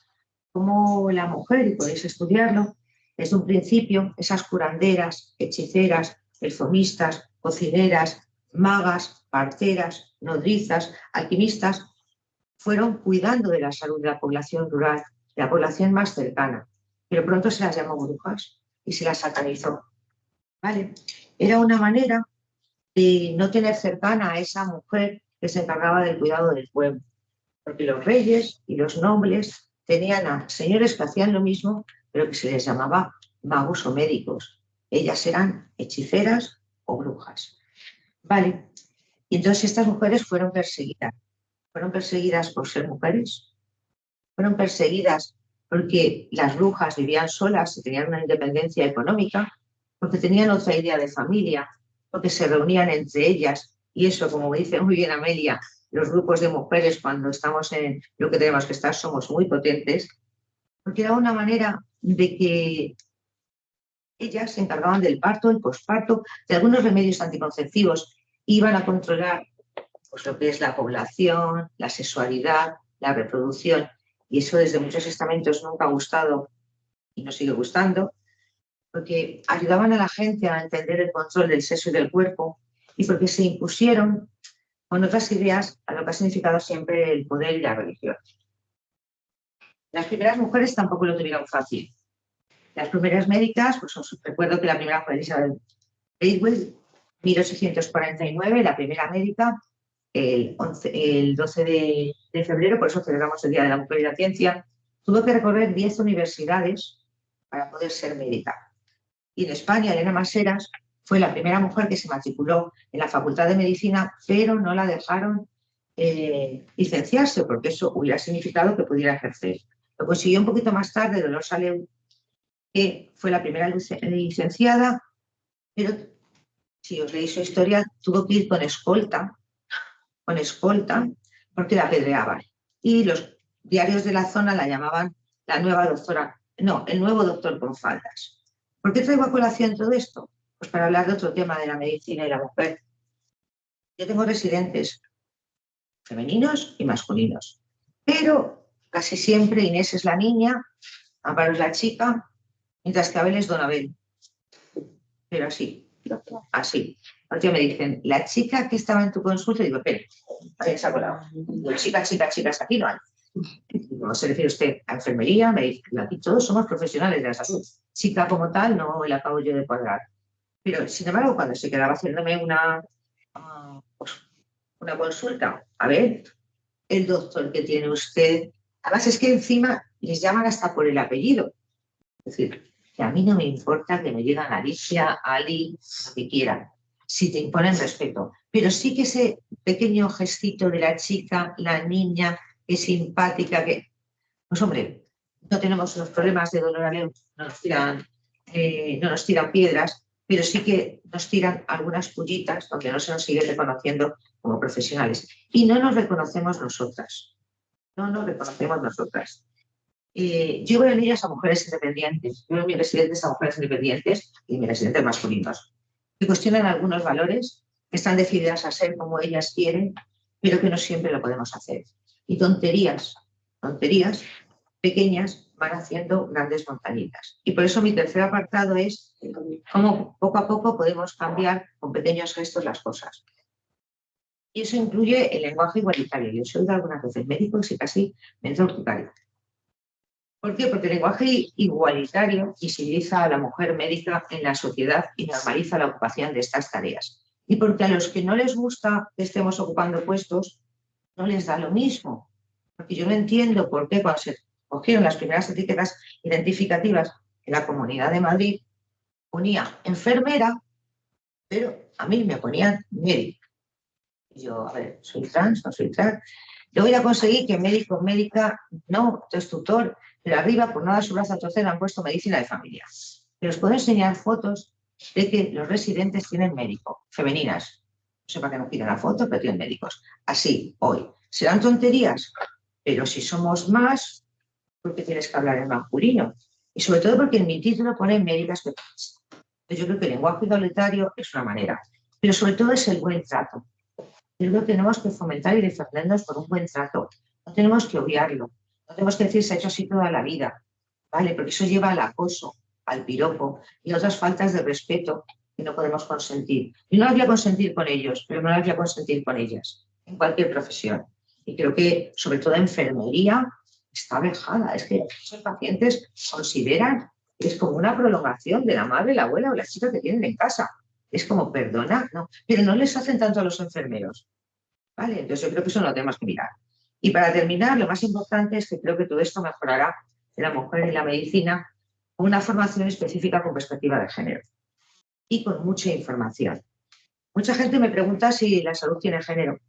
Como la mujer, y podéis estudiarlo, desde un principio, esas curanderas, hechiceras, perfumistas, cocineras, magas, parteras, nodrizas, alquimistas, fueron cuidando de la salud de la población rural, de la población más cercana. Pero pronto se las llamó brujas y se las satanizó. ¿Vale? Era una manera de no tener cercana a esa mujer que se encargaba del cuidado del pueblo. Porque los reyes y los nobles tenían a señores que hacían lo mismo, pero que se les llamaba magos o médicos. ellas eran hechiceras o brujas. Vale, y entonces estas mujeres fueron perseguidas por ser mujeres, fueron perseguidas porque las brujas vivían solas y tenían una independencia económica, porque tenían otra idea de familia, porque se reunían entre ellas, y eso, como dice muy bien Amelia, los grupos de mujeres cuando estamos en lo que tenemos que estar somos muy potentes, porque era una manera de que ellas se encargaban del parto, el posparto, de algunos remedios anticonceptivos, iban a controlar pues, lo que es la población, la sexualidad, la reproducción, y eso desde muchos estamentos nunca ha gustado y no sigue gustando, porque ayudaban a la gente a entender el control del sexo y del cuerpo, y porque se impusieron con otras ideas a lo que ha significado siempre el poder y la religión. Las primeras mujeres tampoco lo tuvieron fácil. Las primeras médicas, pues os recuerdo que la primera fue Elizabeth Batewell, 1849, la primera médica, el 12 de febrero, por eso celebramos el Día de la Mujer y la Ciencia, tuvo que recorrer 10 universidades para poder ser médica. Y en España, Elena Maseras fue la primera mujer que se matriculó en la Facultad de Medicina, pero no la dejaron licenciarse, porque eso hubiera significado que pudiera ejercer. Lo consiguió un poquito más tarde Dolores Aleu, que fue la primera licenciada, pero si os leéis su historia, tuvo que ir con escolta, porque la apedreaban. Y los diarios de la zona la llamaban la nueva doctora, no, el nuevo doctor con faldas. ¿Por qué traigo a colación todo esto? Pues para hablar de otro tema de la medicina y la mujer. Yo tengo residentes femeninos y masculinos, pero casi siempre Inés es la niña, Amparo es la chica, mientras que Abel es Don Abel. Pero así. Porque me dicen, la chica que estaba en tu consulta, digo, espera, ahí se ha colado. Digo, chicas, aquí no hay. No se refiere usted a enfermería, me dice, aquí todos somos profesionales de la salud. Chica como tal, no la acabo yo de cuadrar. Pero, sin embargo, cuando se quedaba haciéndome una consulta, a ver, el doctor que tiene usted, además es que encima les llaman hasta por el apellido. Es decir, que a mí no me importa que me digan Alicia, Ali, lo que quieran, si te imponen respeto. Pero sí que ese pequeño gestito de la chica, la niña, que es simpática, que... Pues hombre, no tenemos los problemas de dolor Aleu, no nos tiran piedras, pero sí que nos tiran algunas pullitas donde no se nos sigue reconociendo como profesionales. Y no nos reconocemos nosotras. Yo veo en ellas a mujeres independientes, yo veo en mis residentes a mujeres independientes y mis residentes masculinos, que cuestionan algunos valores, que están decididas a ser como ellas quieren, pero que no siempre lo podemos hacer. Y tonterías pequeñas van haciendo grandes montañitas. Y por eso mi tercer apartado es cómo poco a poco podemos cambiar con pequeños gestos las cosas. Y eso incluye el lenguaje igualitario. Yo soy de algunas veces médicos y casi me entra urticaria. ¿Por qué? Porque el lenguaje igualitario visibiliza a la mujer médica en la sociedad y normaliza la ocupación de estas tareas. Y porque a los que no les gusta que estemos ocupando puestos, no les da lo mismo. Porque yo no entiendo por qué cuando se cogieron las primeras etiquetas identificativas en la Comunidad de Madrid, ponía enfermera, pero a mí me ponían médico. Y yo, a ver, soy trans, no soy trans. Yo voy a conseguir que médico, médica, no, es tutor, pero arriba, por no dar su brazo a torcer, han puesto medicina de familia. Pero os puedo enseñar fotos de que los residentes tienen médico, femeninas. No sé para qué no quieren la foto, pero tienen médicos. Así, hoy. Serán tonterías, pero si somos más, ¿por qué tienes que hablar en masculino? Y sobre todo porque en mi título pone médicas feministas. Yo creo que el lenguaje igualitario es una manera, pero sobre todo es el buen trato. Yo creo que tenemos que fomentar y defendernos por un buen trato. No tenemos que obviarlo. No tenemos que decir se ha hecho así toda la vida, ¿vale? Porque eso lleva al acoso, al piropo y a otras faltas de respeto que no podemos consentir. Yo no las voy a consentir con ellos, pero no las voy a consentir con ellas, en cualquier profesión. Y creo que, sobre todo, enfermería está vejada. Es que esos pacientes consideran que es como una prolongación de la madre, la abuela o la chica que tienen en casa. Es como, perdona, no, pero no les hacen tanto a los enfermeros. ¿Vale? Entonces yo creo que eso no lo tenemos que mirar. Y para terminar, lo más importante es que creo que todo esto mejorará en la mujer y la medicina con una formación específica con perspectiva de género. y con mucha información. Mucha gente me pregunta si la salud tiene género.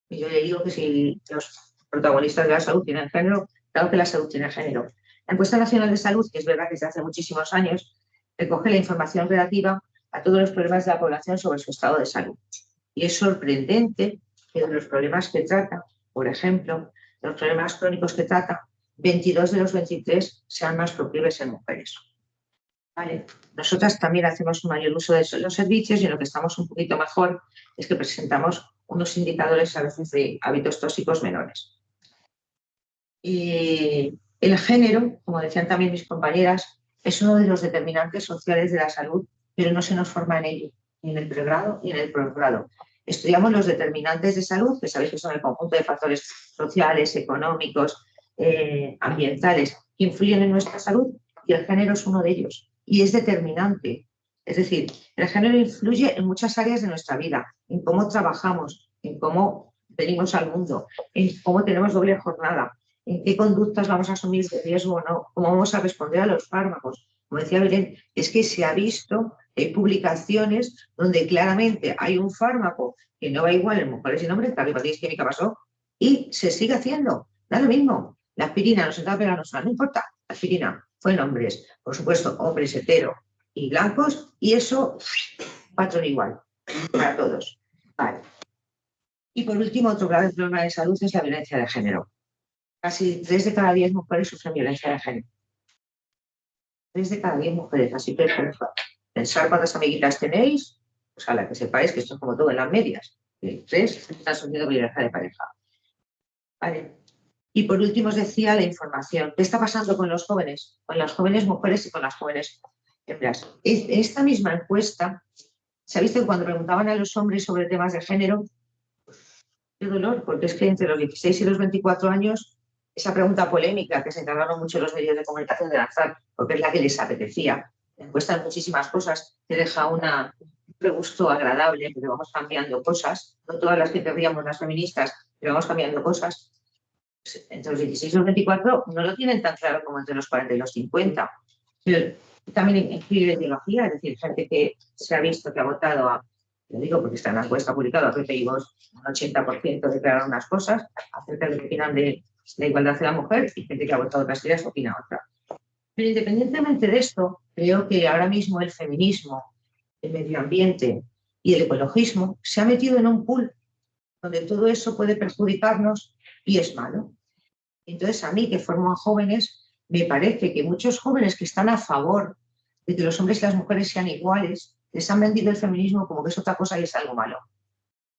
Y yo le digo que si los protagonistas de la salud tienen género, claro que la salud tiene género. La encuesta nacional de salud, que es verdad que desde hace muchísimos años, recoge la información relativa a todos los problemas de la población sobre su estado de salud. Y es sorprendente que de los problemas que trata, por ejemplo, de los problemas crónicos que trata, 22 de los 23 sean más proclives en mujeres. ¿Vale? Nosotras también hacemos un mayor uso de los servicios y en lo que estamos un poquito mejor es que presentamos unos indicadores a veces de hábitos tóxicos menores. Y el género, como decían también mis compañeras, es uno de los determinantes sociales de la salud, pero no se nos forma en ello, ni en el pregrado ni en el posgrado. Estudiamos los determinantes de salud, que sabéis que son el conjunto de factores sociales, económicos, ambientales, que influyen en nuestra salud, y el género es uno de ellos, y es determinante. Es decir, el género influye en muchas áreas de nuestra vida, en cómo trabajamos, en cómo venimos al mundo, en cómo tenemos doble jornada, en qué conductas vamos a asumir de riesgo o no, cómo vamos a responder a los fármacos. Como decía Belén, es que se ha visto, hay publicaciones donde claramente hay un fármaco que no va igual en mujeres y en hombres, la hepatitis química pasó, y se sigue haciendo. Da lo mismo. La aspirina nos entra a pegar, no importa. La aspirina fue en hombres, por supuesto, hombres hetero y blancos, y eso, patrón igual para todos. Vale. Y por último, otro grave problema de salud es la violencia de género. Casi 3 de cada 10 mujeres sufren violencia de género. 3 de cada 10 mujeres, así que pensar cuántas amiguitas tenéis, pues a la que sepáis que esto es como todo en las medias. 3 están sufriendo violencia de pareja. Vale. Y por último os decía la información. ¿Qué está pasando con los jóvenes? Con las jóvenes mujeres y con las jóvenes hembras. Esta misma encuesta, se ha visto que cuando preguntaban a los hombres sobre temas de género, qué dolor, porque es que entre los 16 y los 24 años, esa pregunta polémica que se encargaron mucho los medios de comunicación de lanzar, porque es la que les apetecía, encuestan muchísimas cosas, te deja un regusto agradable, porque vamos cambiando cosas, no todas las que querríamos las feministas, pero vamos cambiando cosas. Entre los 16 y los 24 no lo tienen tan claro como entre los 40 y los 50. Pero también incluye la ideología, es decir, gente que se ha visto que ha votado a, lo digo porque está en la encuesta publicada, a PP y Vox, un 80% declaran unas cosas acerca de lo que opinan de la igualdad de la mujer, y gente que ha votado otras ideas opina otra. Pero independientemente de esto, creo que ahora mismo el feminismo, el medio ambiente y el ecologismo se ha metido en un pool donde todo eso puede perjudicarnos y es malo. Entonces, a mí, que formo a jóvenes, me parece que muchos jóvenes que están a favor de que los hombres y las mujeres sean iguales, les han vendido el feminismo como que es otra cosa y es algo malo.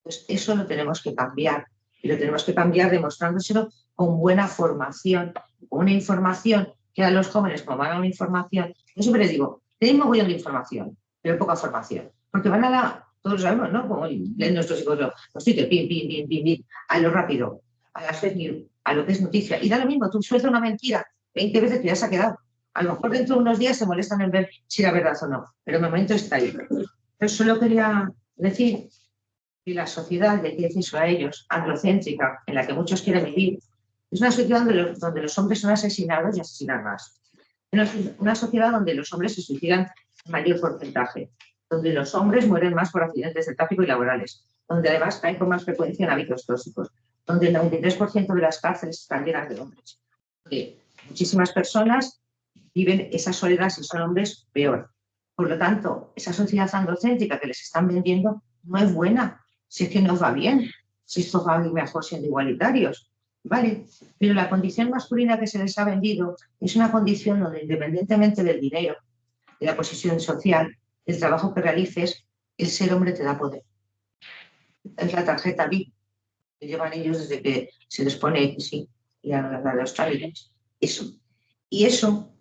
Pues eso lo tenemos que cambiar. Y lo tenemos que cambiar demostrándoselo con buena formación, con una información que a los jóvenes, como van a una información, yo siempre les digo, tenéis mogollón de información, pero poca formación. Porque van a la, todos lo sabemos, ¿no? Como leen nuestros hijos, los Twitter, pim, a lo rápido, a las fake news, a lo que es noticia. Y da lo mismo, tú sueltas una mentira 20 veces que ya se ha quedado. A lo mejor dentro de unos días se molestan en ver si era verdad o no, pero el momento está ahí. Pero solo quería decir que la sociedad, le quiero decir eso a ellos, androcéntrica, en la que muchos quieren vivir, es una sociedad donde los hombres son asesinados y asesinan más. Una sociedad donde los hombres se suicidan en mayor porcentaje, donde los hombres mueren más por accidentes de tráfico y laborales, donde además caen con más frecuencia en hábitos tóxicos, donde el 93% de las cárceles están llenas de hombres. Donde muchísimas personas viven esa soledad, si son hombres, peor. Por lo tanto, esa sociedad androcéntrica que les están vendiendo no es buena. Si es que nos va bien, si esto va a ir mejor siendo igualitarios, ¿vale? Pero la condición masculina que se les ha vendido es una condición donde, independientemente del dinero, de la posición social, del trabajo que realices, el ser hombre te da poder. Es la tarjeta VIP que llevan ellos desde que se les pone sí, y a la de los challenges. Eso. Y eso,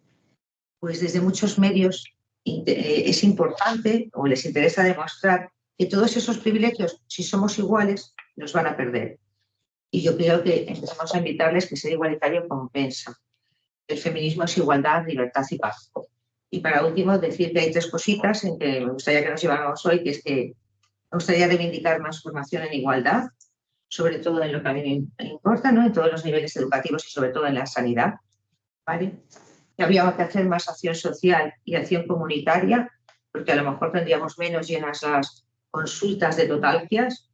pues desde muchos medios es importante o les interesa demostrar que todos esos privilegios, si somos iguales, los van a perder. Y yo creo que empezamos a invitarles que ser igualitario compensa. El feminismo es igualdad, libertad y paz. Y para último, decir que hay 3 cositas en que me gustaría que nos lleváramos hoy, que es que me gustaría reivindicar más formación en igualdad, sobre todo en lo que a mí me importa, ¿no? En todos los niveles educativos y sobre todo en la sanidad, ¿vale? Que había que hacer más acción social y acción comunitaria porque a lo mejor tendríamos menos llenas las consultas de totalgias.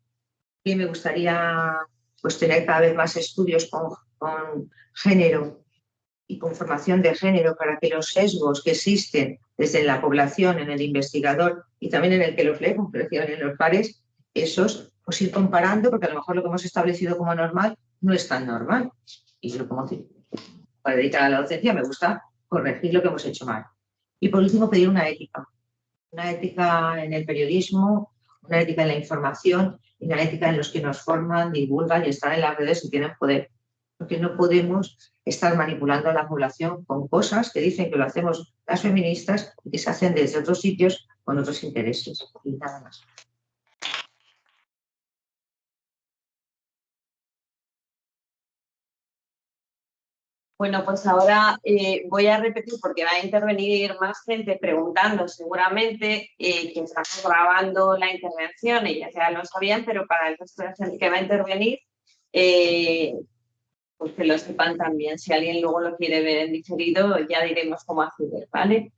Y me gustaría pues tener cada vez más estudios con género y con formación de género para que los sesgos que existen desde la población, en el investigador y también en el que los lee, como decía, en los pares, esos, pues ir comparando, porque a lo mejor lo que hemos establecido como normal no es tan normal. Y yo, como para dedicar a la docencia, me gusta corregir lo que hemos hecho mal. Y por último, pedir una ética en el periodismo, una ética en la información y una ética en los que nos forman, divulgan y están en las redes y tienen poder. Porque no podemos estar manipulando a la población con cosas que dicen que lo hacemos las feministas y que se hacen desde otros sitios con otros intereses. Y nada más. Bueno, pues ahora voy a repetir porque va a intervenir más gente preguntando seguramente que estamos grabando la intervención, ellas ya lo sabían, pero para el resto de la gente que va a intervenir, pues que lo sepan también. Si alguien luego lo quiere ver en diferido, ya diremos cómo acceder, ¿vale?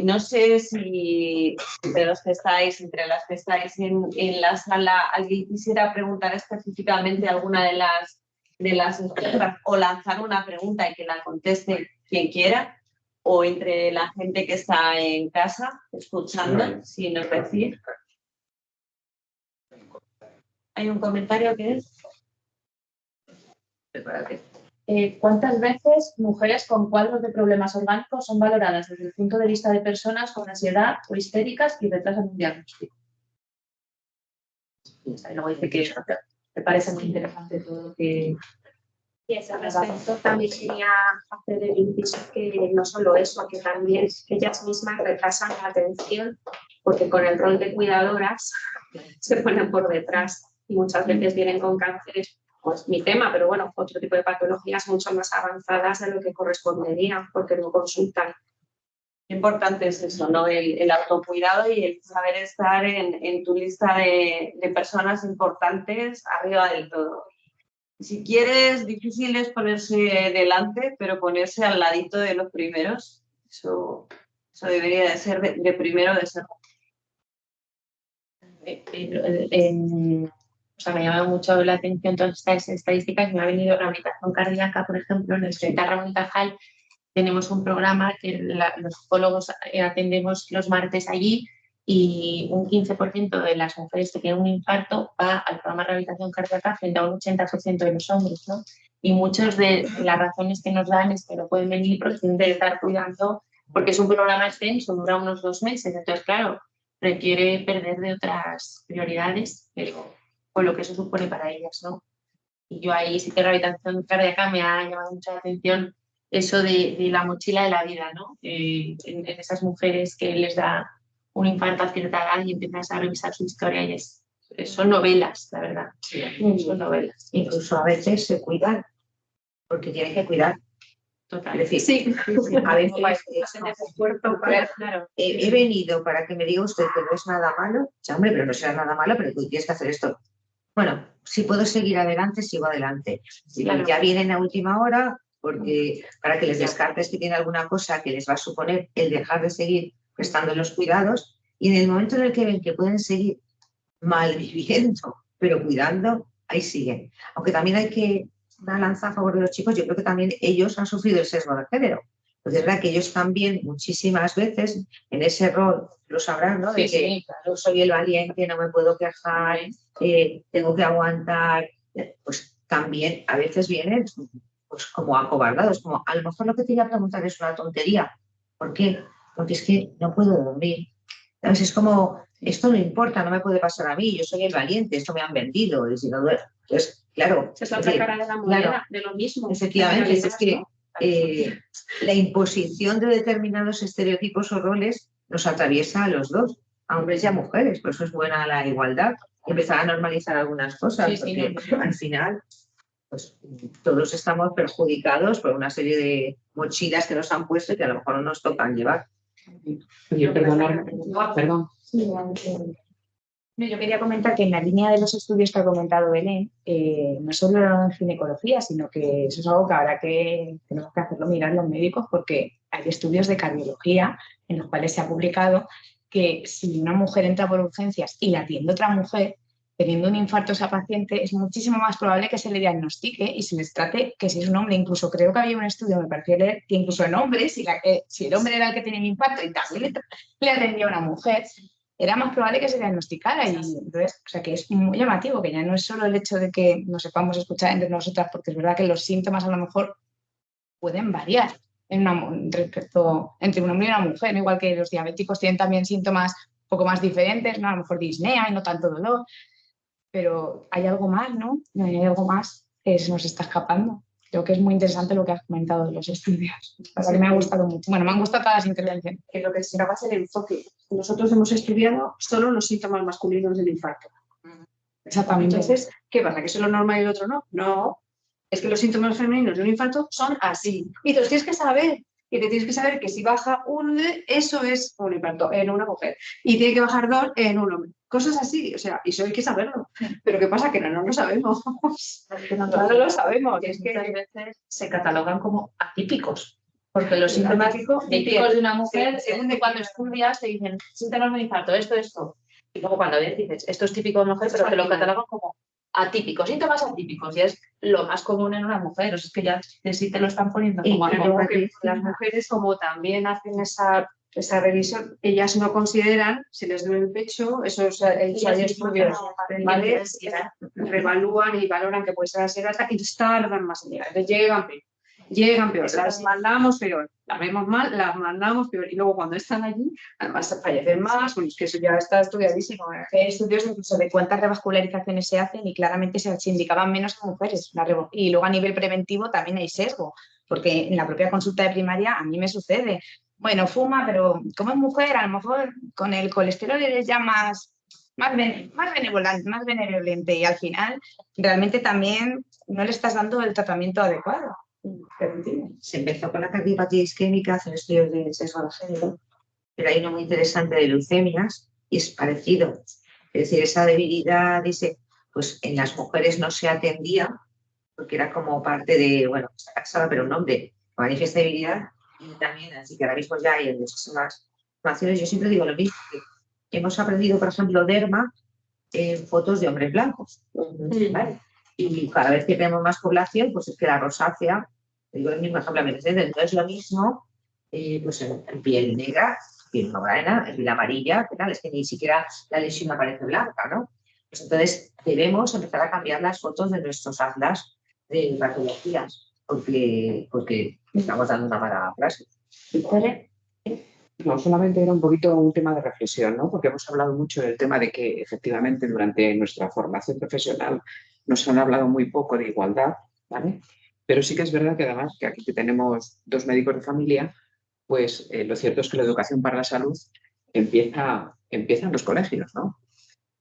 No sé si entre las que estáis en la sala, alguien quisiera preguntar específicamente alguna de las expertas o lanzar una pregunta y que la conteste quien quiera, o entre la gente que está en casa escuchando, si nos decís. ¿Hay un comentario que es? ¿Cuántas veces mujeres con cuadros de problemas orgánicos son valoradas desde el punto de vista de personas con ansiedad o histéricas y retrasan un diagnóstico? Y luego dice que me parece muy interesante todo lo que... Y a ese respecto también quería hacer el inciso que no solo eso, que también ellas mismas retrasan la atención porque con el rol de cuidadoras se ponen por detrás y muchas veces vienen con cánceres, pues mi tema, pero bueno, otro tipo de patologías mucho más avanzadas de lo que correspondería porque no consultan. Importante es eso, ¿no? El autocuidado y el saber estar en tu lista de personas importantes arriba del todo. Si quieres, difícil es ponerse delante, pero ponerse al ladito de los primeros, eso debería de ser de primero de ser. O sea, me llama mucho la atención todas estas estadísticas. Me ha venido rehabilitación cardíaca, por ejemplo, en el Hospital Ramón y Cajal tenemos un programa que los psicólogos atendemos los martes allí y un 15% de las mujeres que tienen un infarto va al programa de rehabilitación cardíaca frente a un 80% de los hombres, ¿no? Y muchas de las razones que nos dan es que no pueden venir porque tienen que estar cuidando, porque es un programa extenso, dura unos 2 meses, entonces claro, requiere perder de otras prioridades, pero con lo que eso supone para ellas, ¿no? Y yo ahí sí que rehabilitación cardíaca me ha llamado mucho la atención eso de la mochila de la vida, ¿no? En esas mujeres que les da un infarto a cierta edad y empiezas a revisar su historia y son novelas, la verdad. Sí, son novelas. Incluso a veces se cuidan porque tienen que cuidar. Total. Es decir, a veces claro. He venido para que me diga usted que no es nada malo. Ya, hombre, pero no será nada malo, pero tú tienes que hacer esto. Bueno, si puedo seguir adelante, sigo adelante. Si Claro. ya vienen a última hora, porque para que les descartes que tiene alguna cosa que les va a suponer el dejar de seguir prestando los cuidados, y en el momento en el que ven que pueden seguir malviviendo, pero cuidando, ahí siguen. Aunque también hay que una lanza a favor de los chicos, yo creo que también ellos han sufrido el sesgo de género. Pues es verdad que ellos también muchísimas veces en ese rol, lo sabrán, ¿no? De que yo soy el valiente, no me puedo quejar, tengo que aguantar, pues también a veces vienen pues como acobardados, como a lo mejor lo que te iba a preguntar es una tontería. ¿Por qué? Porque es que no puedo dormir. Entonces es como, esto no importa, no me puede pasar a mí, yo soy el valiente, esto me han vendido. Y si no duele, entonces, claro. Es la otra cara de la moneda, claro, de lo mismo. Efectivamente, es que la imposición de determinados estereotipos o roles nos atraviesa a los dos, a hombres y a mujeres. Por eso es buena la igualdad, empezar a normalizar algunas cosas, porque al final pues, todos estamos perjudicados por una serie de mochilas que nos han puesto y que a lo mejor no nos tocan llevar. Perdón. Yo quería comentar que en la línea de los estudios que ha comentado Belén, no solo en ginecología, sino que eso es algo que ahora que tenemos que hacerlo mirar los médicos porque hay estudios de cardiología en los cuales se ha publicado que si una mujer entra por urgencias y la atiende otra mujer, teniendo un infarto esa paciente, es muchísimo más probable que se le diagnostique y se les trate que si es un hombre. Incluso creo que había un estudio, me pareció leer, que incluso en hombres, si el hombre era el que tenía el infarto y también le atendía a una mujer, era más probable que se diagnosticara. Y entonces, o sea, que es muy llamativo, que ya no es solo el hecho de que nos sepamos escuchar entre nosotras, porque es verdad que los síntomas a lo mejor pueden variar respecto entre un hombre y una mujer, ¿no? Igual que los diabéticos tienen también síntomas un poco más diferentes, ¿no? A lo mejor disnea y no tanto dolor, pero hay algo más, ¿no? Hay algo más que se nos está escapando. Creo que es muy interesante lo que has comentado de los estudios. La verdad que me ha gustado mucho. Bueno, me han gustado todas las intervenciones. Que lo que se va a ser el enfoque. Nosotros hemos estudiado solo los síntomas masculinos del infarto. Exactamente. Entonces, ¿qué pasa? ¿Que eso es lo normal y el otro no? No. Es que los síntomas femeninos de un infarto son así. Y entonces tienes que saber. Y te tienes que saber que si baja uno, eso es un infarto en una mujer. Y tiene que bajar 2 en un hombre. Cosas así, o sea, y eso hay que saberlo. Pero ¿qué pasa? Que no lo sabemos. No lo sabemos. Es que muchas veces se catalogan como atípicos. Porque los síntomas típicos de una mujer, según de cuando estudias, te dicen síntomas de un infarto, esto. Y luego cuando ves, dices, esto es típico de mujer, pero te lo catalogan como atípicos, síntomas atípicos. Y es lo más común en una mujer. O sea, es que ya sí te lo están poniendo como Y algo. luego que las mujeres, como también hacen esa revisión, ellas no consideran, si les duele el pecho, esos hay estudios, ¿vale? Revalúan y valoran que puede ser ansiedad y tardan más en llegar. Entonces llegan peor, las mandamos peor, las vemos mal, las mandamos peor. Y luego cuando están allí, además fallecen más, bueno, es que eso ya está estudiadísimo. Hay estudios incluso de cuántas revascularizaciones se hacen y claramente se indicaban menos a mujeres. Y luego a nivel preventivo también hay sesgo, porque en la propia consulta de primaria a mí me sucede. Bueno, fuma, pero como es mujer, a lo mejor con el colesterol eres ya más benevolente, más benevolente y al final realmente también no le estás dando el tratamiento adecuado. Se empezó con la cardiopatía isquémica, hacen estudios de sesgo de género, pero hay uno muy interesante de leucemias y es parecido. Es decir, esa debilidad, dice, pues en las mujeres no se atendía porque era como parte de, bueno, está casada, pero un hombre con manifiesta debilidad y también, así que ahora mismo ya hay en muchísimas naciones. Yo siempre digo lo mismo, que hemos aprendido, por ejemplo, derma en fotos de hombres blancos, ¿vale? Y cada vez que tenemos más población, pues es que la rosácea, digo el mismo ejemplo, no es lo mismo, pues en piel negra, piel morena, en piel amarilla, que tal, es que ni siquiera la lesión aparece blanca, ¿no? Pues entonces debemos empezar a cambiar las fotos de nuestros atlas de patologías, porque estamos dando una mala frase. No, solamente era un poquito un tema de reflexión, ¿no? Porque hemos hablado mucho del tema de que efectivamente durante nuestra formación profesional nos han hablado muy poco de igualdad, ¿vale? Pero sí que es verdad que además que aquí que tenemos 2 médicos de familia, pues lo cierto es que la educación para la salud empieza en los colegios, ¿no?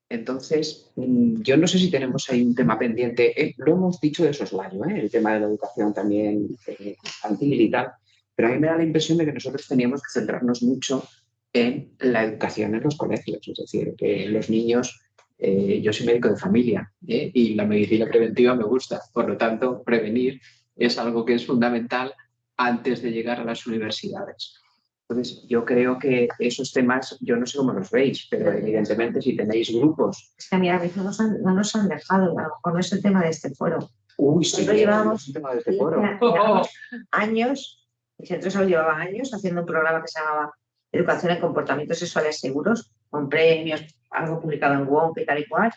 Entonces, yo no sé si tenemos ahí un tema pendiente, lo hemos dicho de soslayo, el tema de la educación también infantil y tal, pero a mí me da la impresión de que nosotros teníamos que centrarnos mucho en la educación en los colegios, es decir, que los niños, yo soy médico de familia y la medicina preventiva me gusta, por lo tanto, prevenir es algo que es fundamental antes de llegar a las universidades. Entonces, yo creo que esos temas, yo no sé cómo los veis, pero evidentemente si tenéis grupos... Es que a mí a veces no nos han dejado, a lo mejor no es el tema de este foro. Uy, sí, nosotros llevamos el tema de este foro. Años, el centro solo llevaba años haciendo un programa que se llamaba Educación en Comportamientos Sexuales Seguros, con premios, algo publicado en WOMP y tal y cual.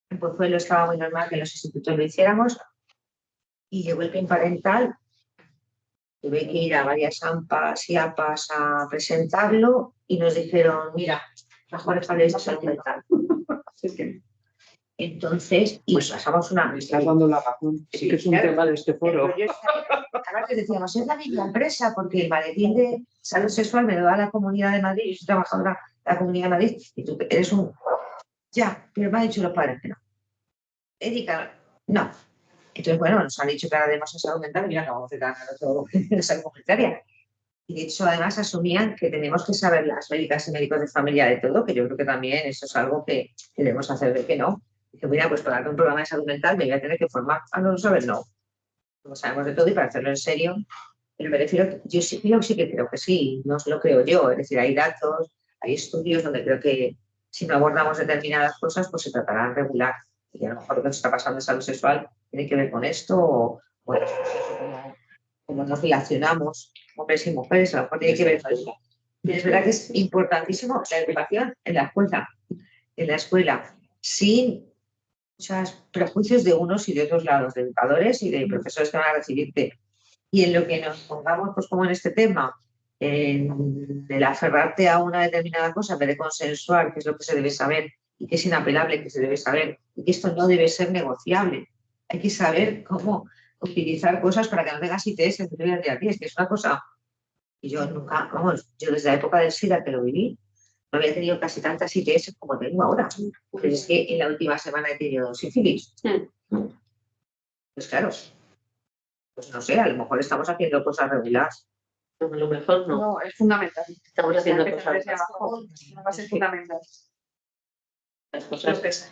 En Pozuelo estaba muy normal que en los institutos lo hiciéramos y llegó el PIN parental. Tuve que ir a varias AMPAs y APAs a presentarlo y nos dijeron, mira, mejor establece salud mental. Entonces, y pues pasamos una... Me estás dando la razón. Sí que es un tema de este foro. Además, decíamos, es la misma empresa, porque el maletín de salud sexual me lo da la Comunidad de Madrid, yo soy trabajadora de la Comunidad de Madrid, y tú eres un... Ya, pero me han dicho los padres que no. Erika, no. Entonces, bueno, nos han dicho que ahora debemos en salud mental, mira, acabamos de ganar otro de salud comunitaria. Y de hecho, además, asumían que tenemos que saber las médicas y médicos de familia de todo, que yo creo que también eso es algo que debemos hacer de que no. Dice, mira, pues para dar un programa de salud mental me voy a tener que formar. Ah, no, no saber, no. No sabemos de todo y para hacerlo en serio, Pero me refiero, yo sí que creo que sí, no lo creo yo. Es decir, hay datos, hay estudios donde creo que si no abordamos determinadas cosas, pues se tratarán de regular. Y a lo mejor lo que nos está pasando en salud sexual tiene que ver con esto, o bueno, como nos relacionamos hombres y mujeres, a lo mejor tiene que ver con eso. Y es verdad que es importantísimo la educación en la escuela, sin muchos prejuicios de unos y de otros lados, de educadores y de profesores que van a recibirte. Y en lo que nos pongamos, pues como en este tema, en el aferrarte a una determinada cosa en vez de consensuar qué es lo que se debe saber y qué es inapelable que se debe saber y que esto no debe ser negociable. Hay que saber cómo utilizar cosas para que no tengas ITS en tu vida día a día. Es que es una cosa que yo nunca, vamos, yo desde la época del SIDA que lo viví, no había tenido casi tantas ITS como tengo ahora. Pero es que en la última semana he tenido sífilis. Pues claro, pues no sé, a lo mejor estamos haciendo cosas regulares. A lo mejor no. No, es fundamental. Estamos haciendo Empezar cosas. desde abajo, va a ser fundamental. Las cosas. Lo que sea.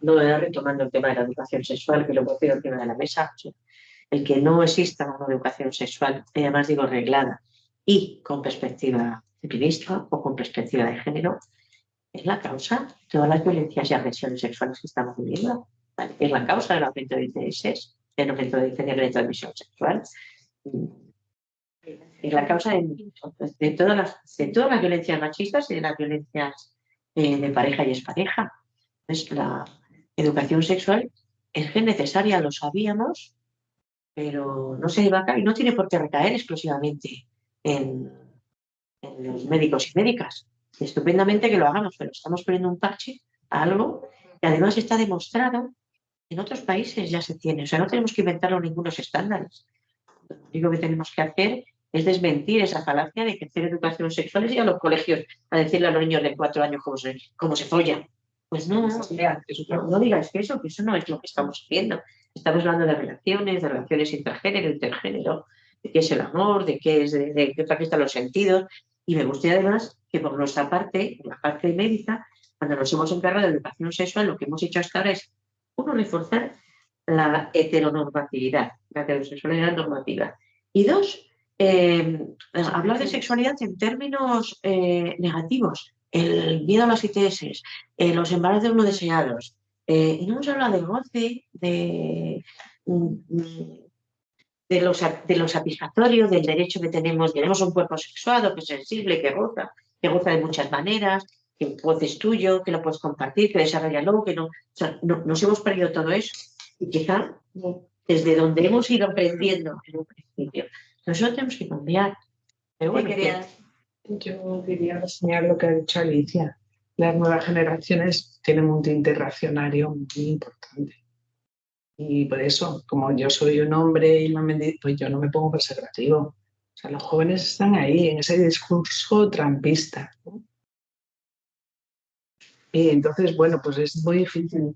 No, era retomando el tema de la educación sexual, que lo he puesto encima de la mesa. Sí. El que no exista una educación sexual, y además digo reglada, y con perspectiva feminista o con perspectiva de género, es la causa de todas las violencias y agresiones sexuales que estamos viviendo. ¿Vale? Es la causa del aumento de ITS, del aumento de ITS de transmisión sexual. Es la causa de todas las violencias machistas y de las violencias de pareja y expareja. Entonces, la educación sexual es que necesaria, lo sabíamos, pero no se iba a caer y no tiene por qué recaer exclusivamente en los médicos y médicas. Estupendamente que lo hagamos, pero estamos poniendo un parche a algo que además está demostrado en otros países ya se tiene. O sea, no tenemos que inventarlo ningunos estándares. Lo único que tenemos que hacer es desmentir esa falacia de que hacer educación sexual es ir a los colegios a decirle a los niños de 4 años cómo se follan. Pues no digáis que eso no es lo que estamos haciendo. Estamos hablando de relaciones intragénero, intergénero, de qué es el amor, de qué aquí están los sentidos. Y me gustaría además que por nuestra parte, la parte médica, cuando nos hemos encargado de educación sexual, lo que hemos hecho hasta ahora es, uno, reforzar la heteronormatividad, la heterosexualidad normativa. Y dos, hablar de sexualidad en términos negativos. El miedo a las ITS, los embarazos no deseados. Y no hemos hablado del goce, de lo satisfactorio, del derecho que tenemos un cuerpo sexuado, que es sensible, que goza de muchas maneras, que el goce es tuyo, que lo puedes compartir, que desarrollalo, que no. O sea, nos hemos perdido todo eso. Y quizá desde donde hemos ido aprendiendo en un principio, nosotros tenemos que cambiar. Pero bueno, yo quería reseñar lo que ha dicho Alicia. Las nuevas generaciones tienen un tinte reaccionario muy importante. Y por eso, como yo soy un hombre y pues yo no me pongo preservativo. O sea, los jóvenes están ahí, en ese discurso trampista, ¿no? Y entonces, bueno, pues es muy difícil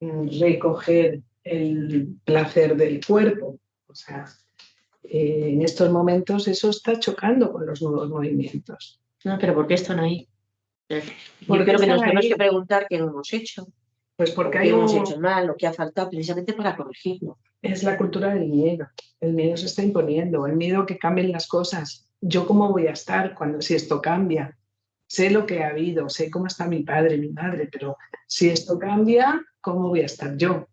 recoger el placer del cuerpo. O sea, en estos momentos eso está chocando con los nuevos movimientos. No, pero ¿por qué están ahí? Yo creo que nos tenemos que preguntar qué hemos hecho. Pues porque qué hemos hecho mal, lo que ha faltado precisamente para corregirlo. Es la cultura del miedo. El miedo se está imponiendo, el miedo a que cambien las cosas. ¿Yo cómo voy a estar si esto cambia? Sé lo que ha habido, sé cómo está mi padre, mi madre, pero si esto cambia, ¿cómo voy a estar yo?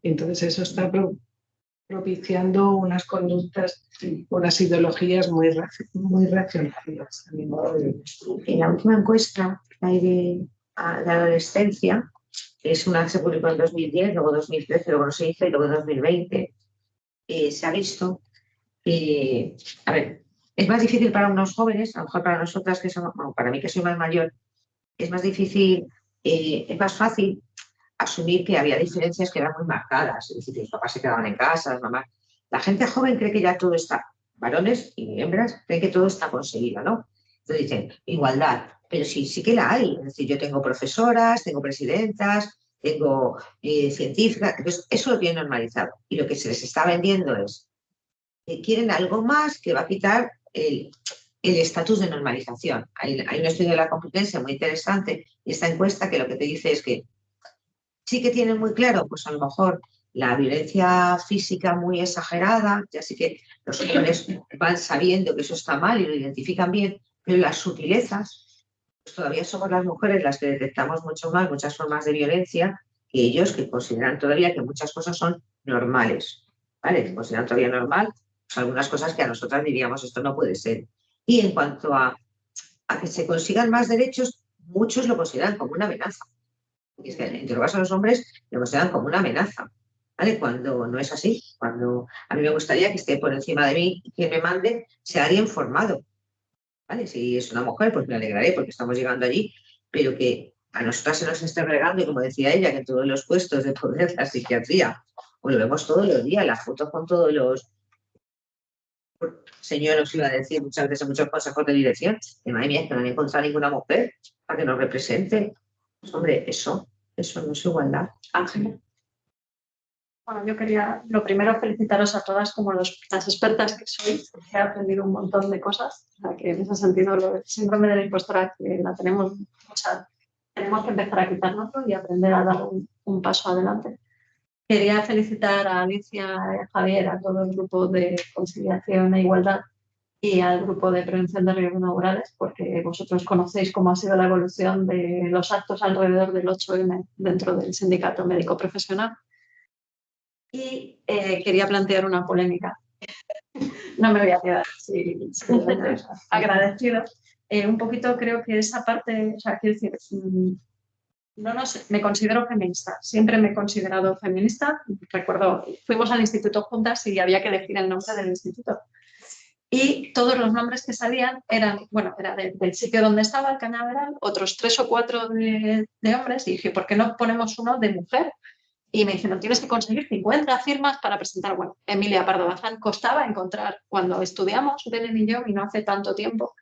Entonces eso está propiciando unas conductas, unas ideologías muy reaccionarias, a mi modo de ver. En la última encuesta de adolescencia, que es una que se publicó en 2010, luego 2013, luego no se hizo y luego 2020, se ha visto que, a ver, es más difícil para unos jóvenes, a lo mejor para nosotras que somos, bueno, para mí que soy más mayor, es más difícil, es más fácil asumir que había diferencias que eran muy marcadas, es decir, los papás se quedaban en casa, las mamás. La gente joven cree que ya todo está, varones y hembras creen que todo está conseguido, ¿no? Entonces dicen, igualdad, pero sí que la hay. Es decir, yo tengo profesoras, tengo presidentas, tengo científicas, entonces eso lo tienen normalizado. Y lo que se les está vendiendo es que quieren algo más que va a quitar el estatus de normalización. Hay un estudio de la Complutense muy interesante y esta encuesta que lo que te dice es que sí que tienen muy claro, pues a lo mejor la violencia física muy exagerada, ya sí que los jóvenes van sabiendo que eso está mal y lo identifican bien, pero las sutilezas, pues todavía somos las mujeres las que detectamos mucho más muchas formas de violencia que ellos, que consideran todavía que muchas cosas son normales, ¿vale? Que consideran todavía normal pues algunas cosas que a nosotras diríamos esto no puede ser. Y en cuanto a que se consigan más derechos, muchos lo consideran como una amenaza. Y es que en todo caso los hombres lo consideran como una amenaza, ¿vale? Cuando no es así, cuando a mí me gustaría que esté por encima de mí y que me mande sea alguien formado, ¿vale? Si es una mujer, pues me alegraré porque estamos llegando allí, pero que a nosotras se nos esté regando, y como decía ella, que en todos los puestos de poder de la psiquiatría, pues lo vemos todos los días, las fotos con todos los señores, iba a decir muchas veces en muchos consejos de dirección, que madre mía, es que no han encontrado ninguna mujer para que nos represente. Pues, hombre, eso no es igualdad. Ángela. Bueno, yo quería, lo primero, felicitaros a todas como las expertas que sois, porque he aprendido un montón de cosas, o sea, que en ese sentido el síndrome de la impostora que la tenemos, o sea, tenemos que empezar a quitárnoslo y aprender a dar un paso adelante. Quería felicitar a Alicia, a Javier, a todo el grupo de conciliación e igualdad y al grupo de prevención de riesgos laborales, porque vosotros conocéis cómo ha sido la evolución de los actos alrededor del 8M dentro del sindicato médico profesional. Y quería plantear una polémica. No me voy a quedar agradecida. Un poquito creo que esa parte, o sea, quiero decir, me considero feminista, siempre me he considerado feminista. Recuerdo, fuimos al instituto juntas y había que elegir el nombre del instituto. Y todos los nombres que salían eran, bueno, era del sitio donde estaba el cañaveral, otros 3 o 4 de hombres, y dije, ¿por qué no ponemos uno de mujer? Y me dijeron, tienes que conseguir 50 firmas para presentar. Bueno, Emilia Pardo Bazán costaba encontrar cuando estudiamos, Belén y yo, y no hace tanto tiempo.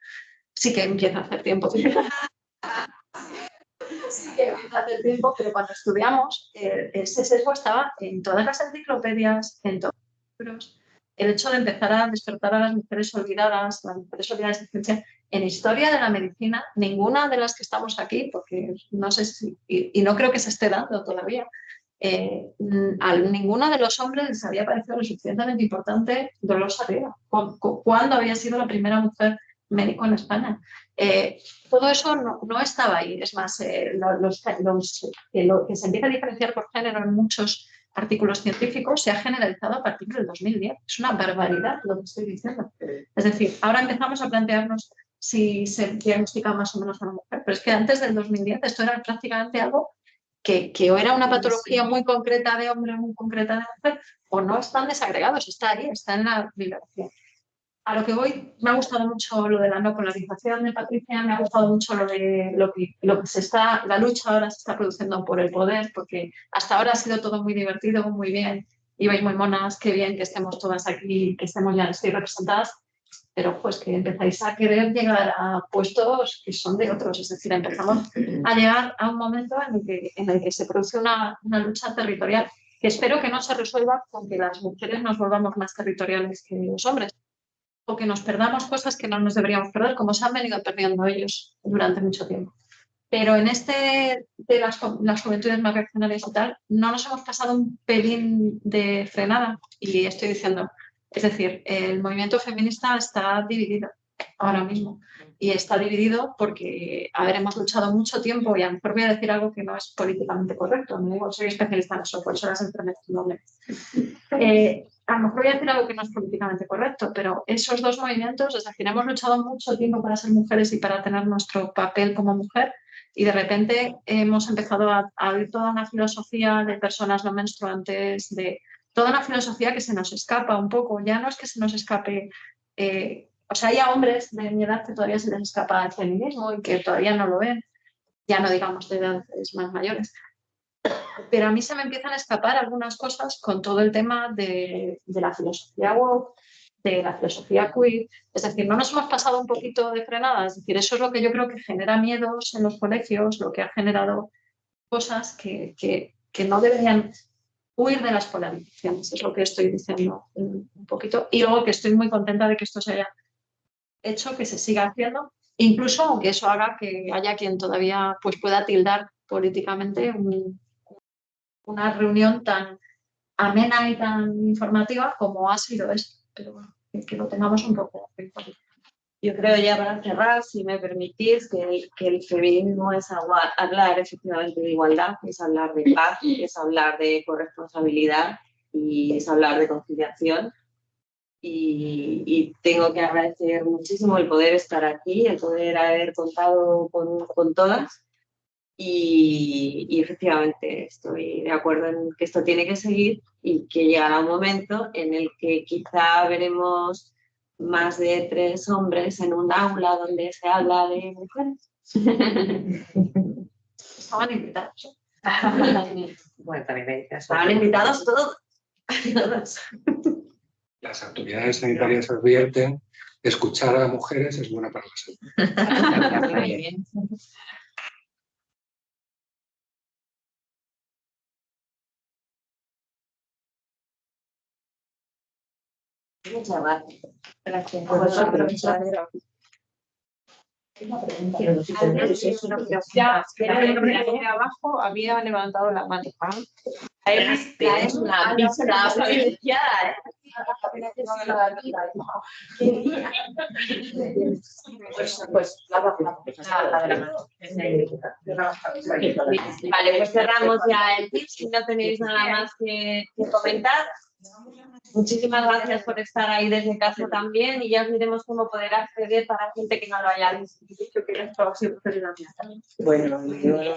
Sí que empieza a hacer tiempo. Sí que empieza a hacer tiempo, pero cuando estudiamos, ese sesgo estaba en todas las enciclopedias, en todos los libros. El hecho de empezar a despertar a las mujeres olvidadas de ciencia, en historia de la medicina, ninguna de las que estamos aquí, porque no sé si, y no creo que se esté dando todavía, a ninguno de los hombres les había parecido lo suficientemente importante Dolores Arriba. ¿Cuándo había sido la primera mujer médico en España? Todo eso no estaba ahí. Es más, lo que se empieza a diferenciar por género en muchos artículos científicos se ha generalizado a partir del 2010. Es una barbaridad lo que estoy diciendo. Es decir, ahora empezamos a plantearnos si se diagnostica más o menos a una mujer, pero es que antes del 2010 esto era prácticamente algo que o era una patología muy concreta de hombre, muy concreta de mujer, o no están desagregados, está ahí, está en la bibliografía. A lo que voy, me ha gustado mucho lo de la no polarización de Patricia, me ha gustado mucho lo de lo que se está, la lucha ahora se está produciendo por el poder, porque hasta ahora ha sido todo muy divertido, muy bien, ibais muy monas, qué bien que estemos todas aquí, que estemos ya estoy representadas, pero pues que empezáis a querer llegar a puestos que son de otros, es decir, empezamos a llegar a un momento en el que se produce una lucha territorial, que espero que no se resuelva con que las mujeres nos volvamos más territoriales que los hombres, o que nos perdamos cosas que no nos deberíamos perder, como se han venido perdiendo ellos durante mucho tiempo. Pero en de las juventudes más reaccionarias y tal, no nos hemos pasado un pelín de frenada, y estoy diciendo, es decir, el movimiento feminista está dividido ahora mismo. Y está dividido porque, hemos luchado mucho tiempo, y a lo mejor voy a decir algo que no es políticamente correcto, no digo, soy especialista en eso, por eso las enfermedades nobles. A lo mejor voy a decir algo que no es políticamente correcto, pero esos dos movimientos, es decir, hemos luchado mucho tiempo para ser mujeres y para tener nuestro papel como mujer, y de repente hemos empezado a abrir toda una filosofía de personas no menstruantes, de toda una filosofía que se nos escapa un poco. Ya no es que se nos escape, o sea, hay hombres de mi edad que todavía se les escapa el feminismo y que todavía no lo ven, ya no digamos de edades más mayores. Pero a mí se me empiezan a escapar algunas cosas con todo el tema de la filosofía woke, de la filosofía queer. Es decir, no nos hemos pasado un poquito de frenada. Es decir, eso es lo que yo creo que genera miedos en los colegios, lo que ha generado cosas que no deberían huir de las polarizaciones. Es lo que estoy diciendo un poquito. Y luego que estoy muy contenta de que esto se haya hecho, que se siga haciendo, incluso aunque eso haga que haya quien todavía pues, pueda tildar políticamente una reunión tan amena y tan informativa como ha sido esto. Pero bueno, que lo tengamos un poco en cuenta. Yo creo, ya para cerrar, si me permitís, que el feminismo es hablar efectivamente de igualdad, es hablar de paz, es hablar de corresponsabilidad y es hablar de conciliación. Y tengo que agradecer muchísimo el poder estar aquí, el poder haber contado con todas. Y efectivamente estoy de acuerdo en que esto tiene que seguir y que llegará un momento en el que quizá veremos más de 3 hombres en un aula donde se habla de mujeres. Estaban invitados. Bueno, también me Estaban invitados todos. Todas. Las autoridades sanitarias advierten que escuchar a mujeres es buena para la salud. Muchas gracias. Gracias. De abajo había levantado la mano. Es una pista privilegiada, ¿eh? Vale, pues cerramos ya el tip. Si no tenéis nada más que comentar. Muchísimas gracias por estar ahí desde casa también y ya os diremos cómo poder acceder para gente que no lo haya visto. Bueno, yo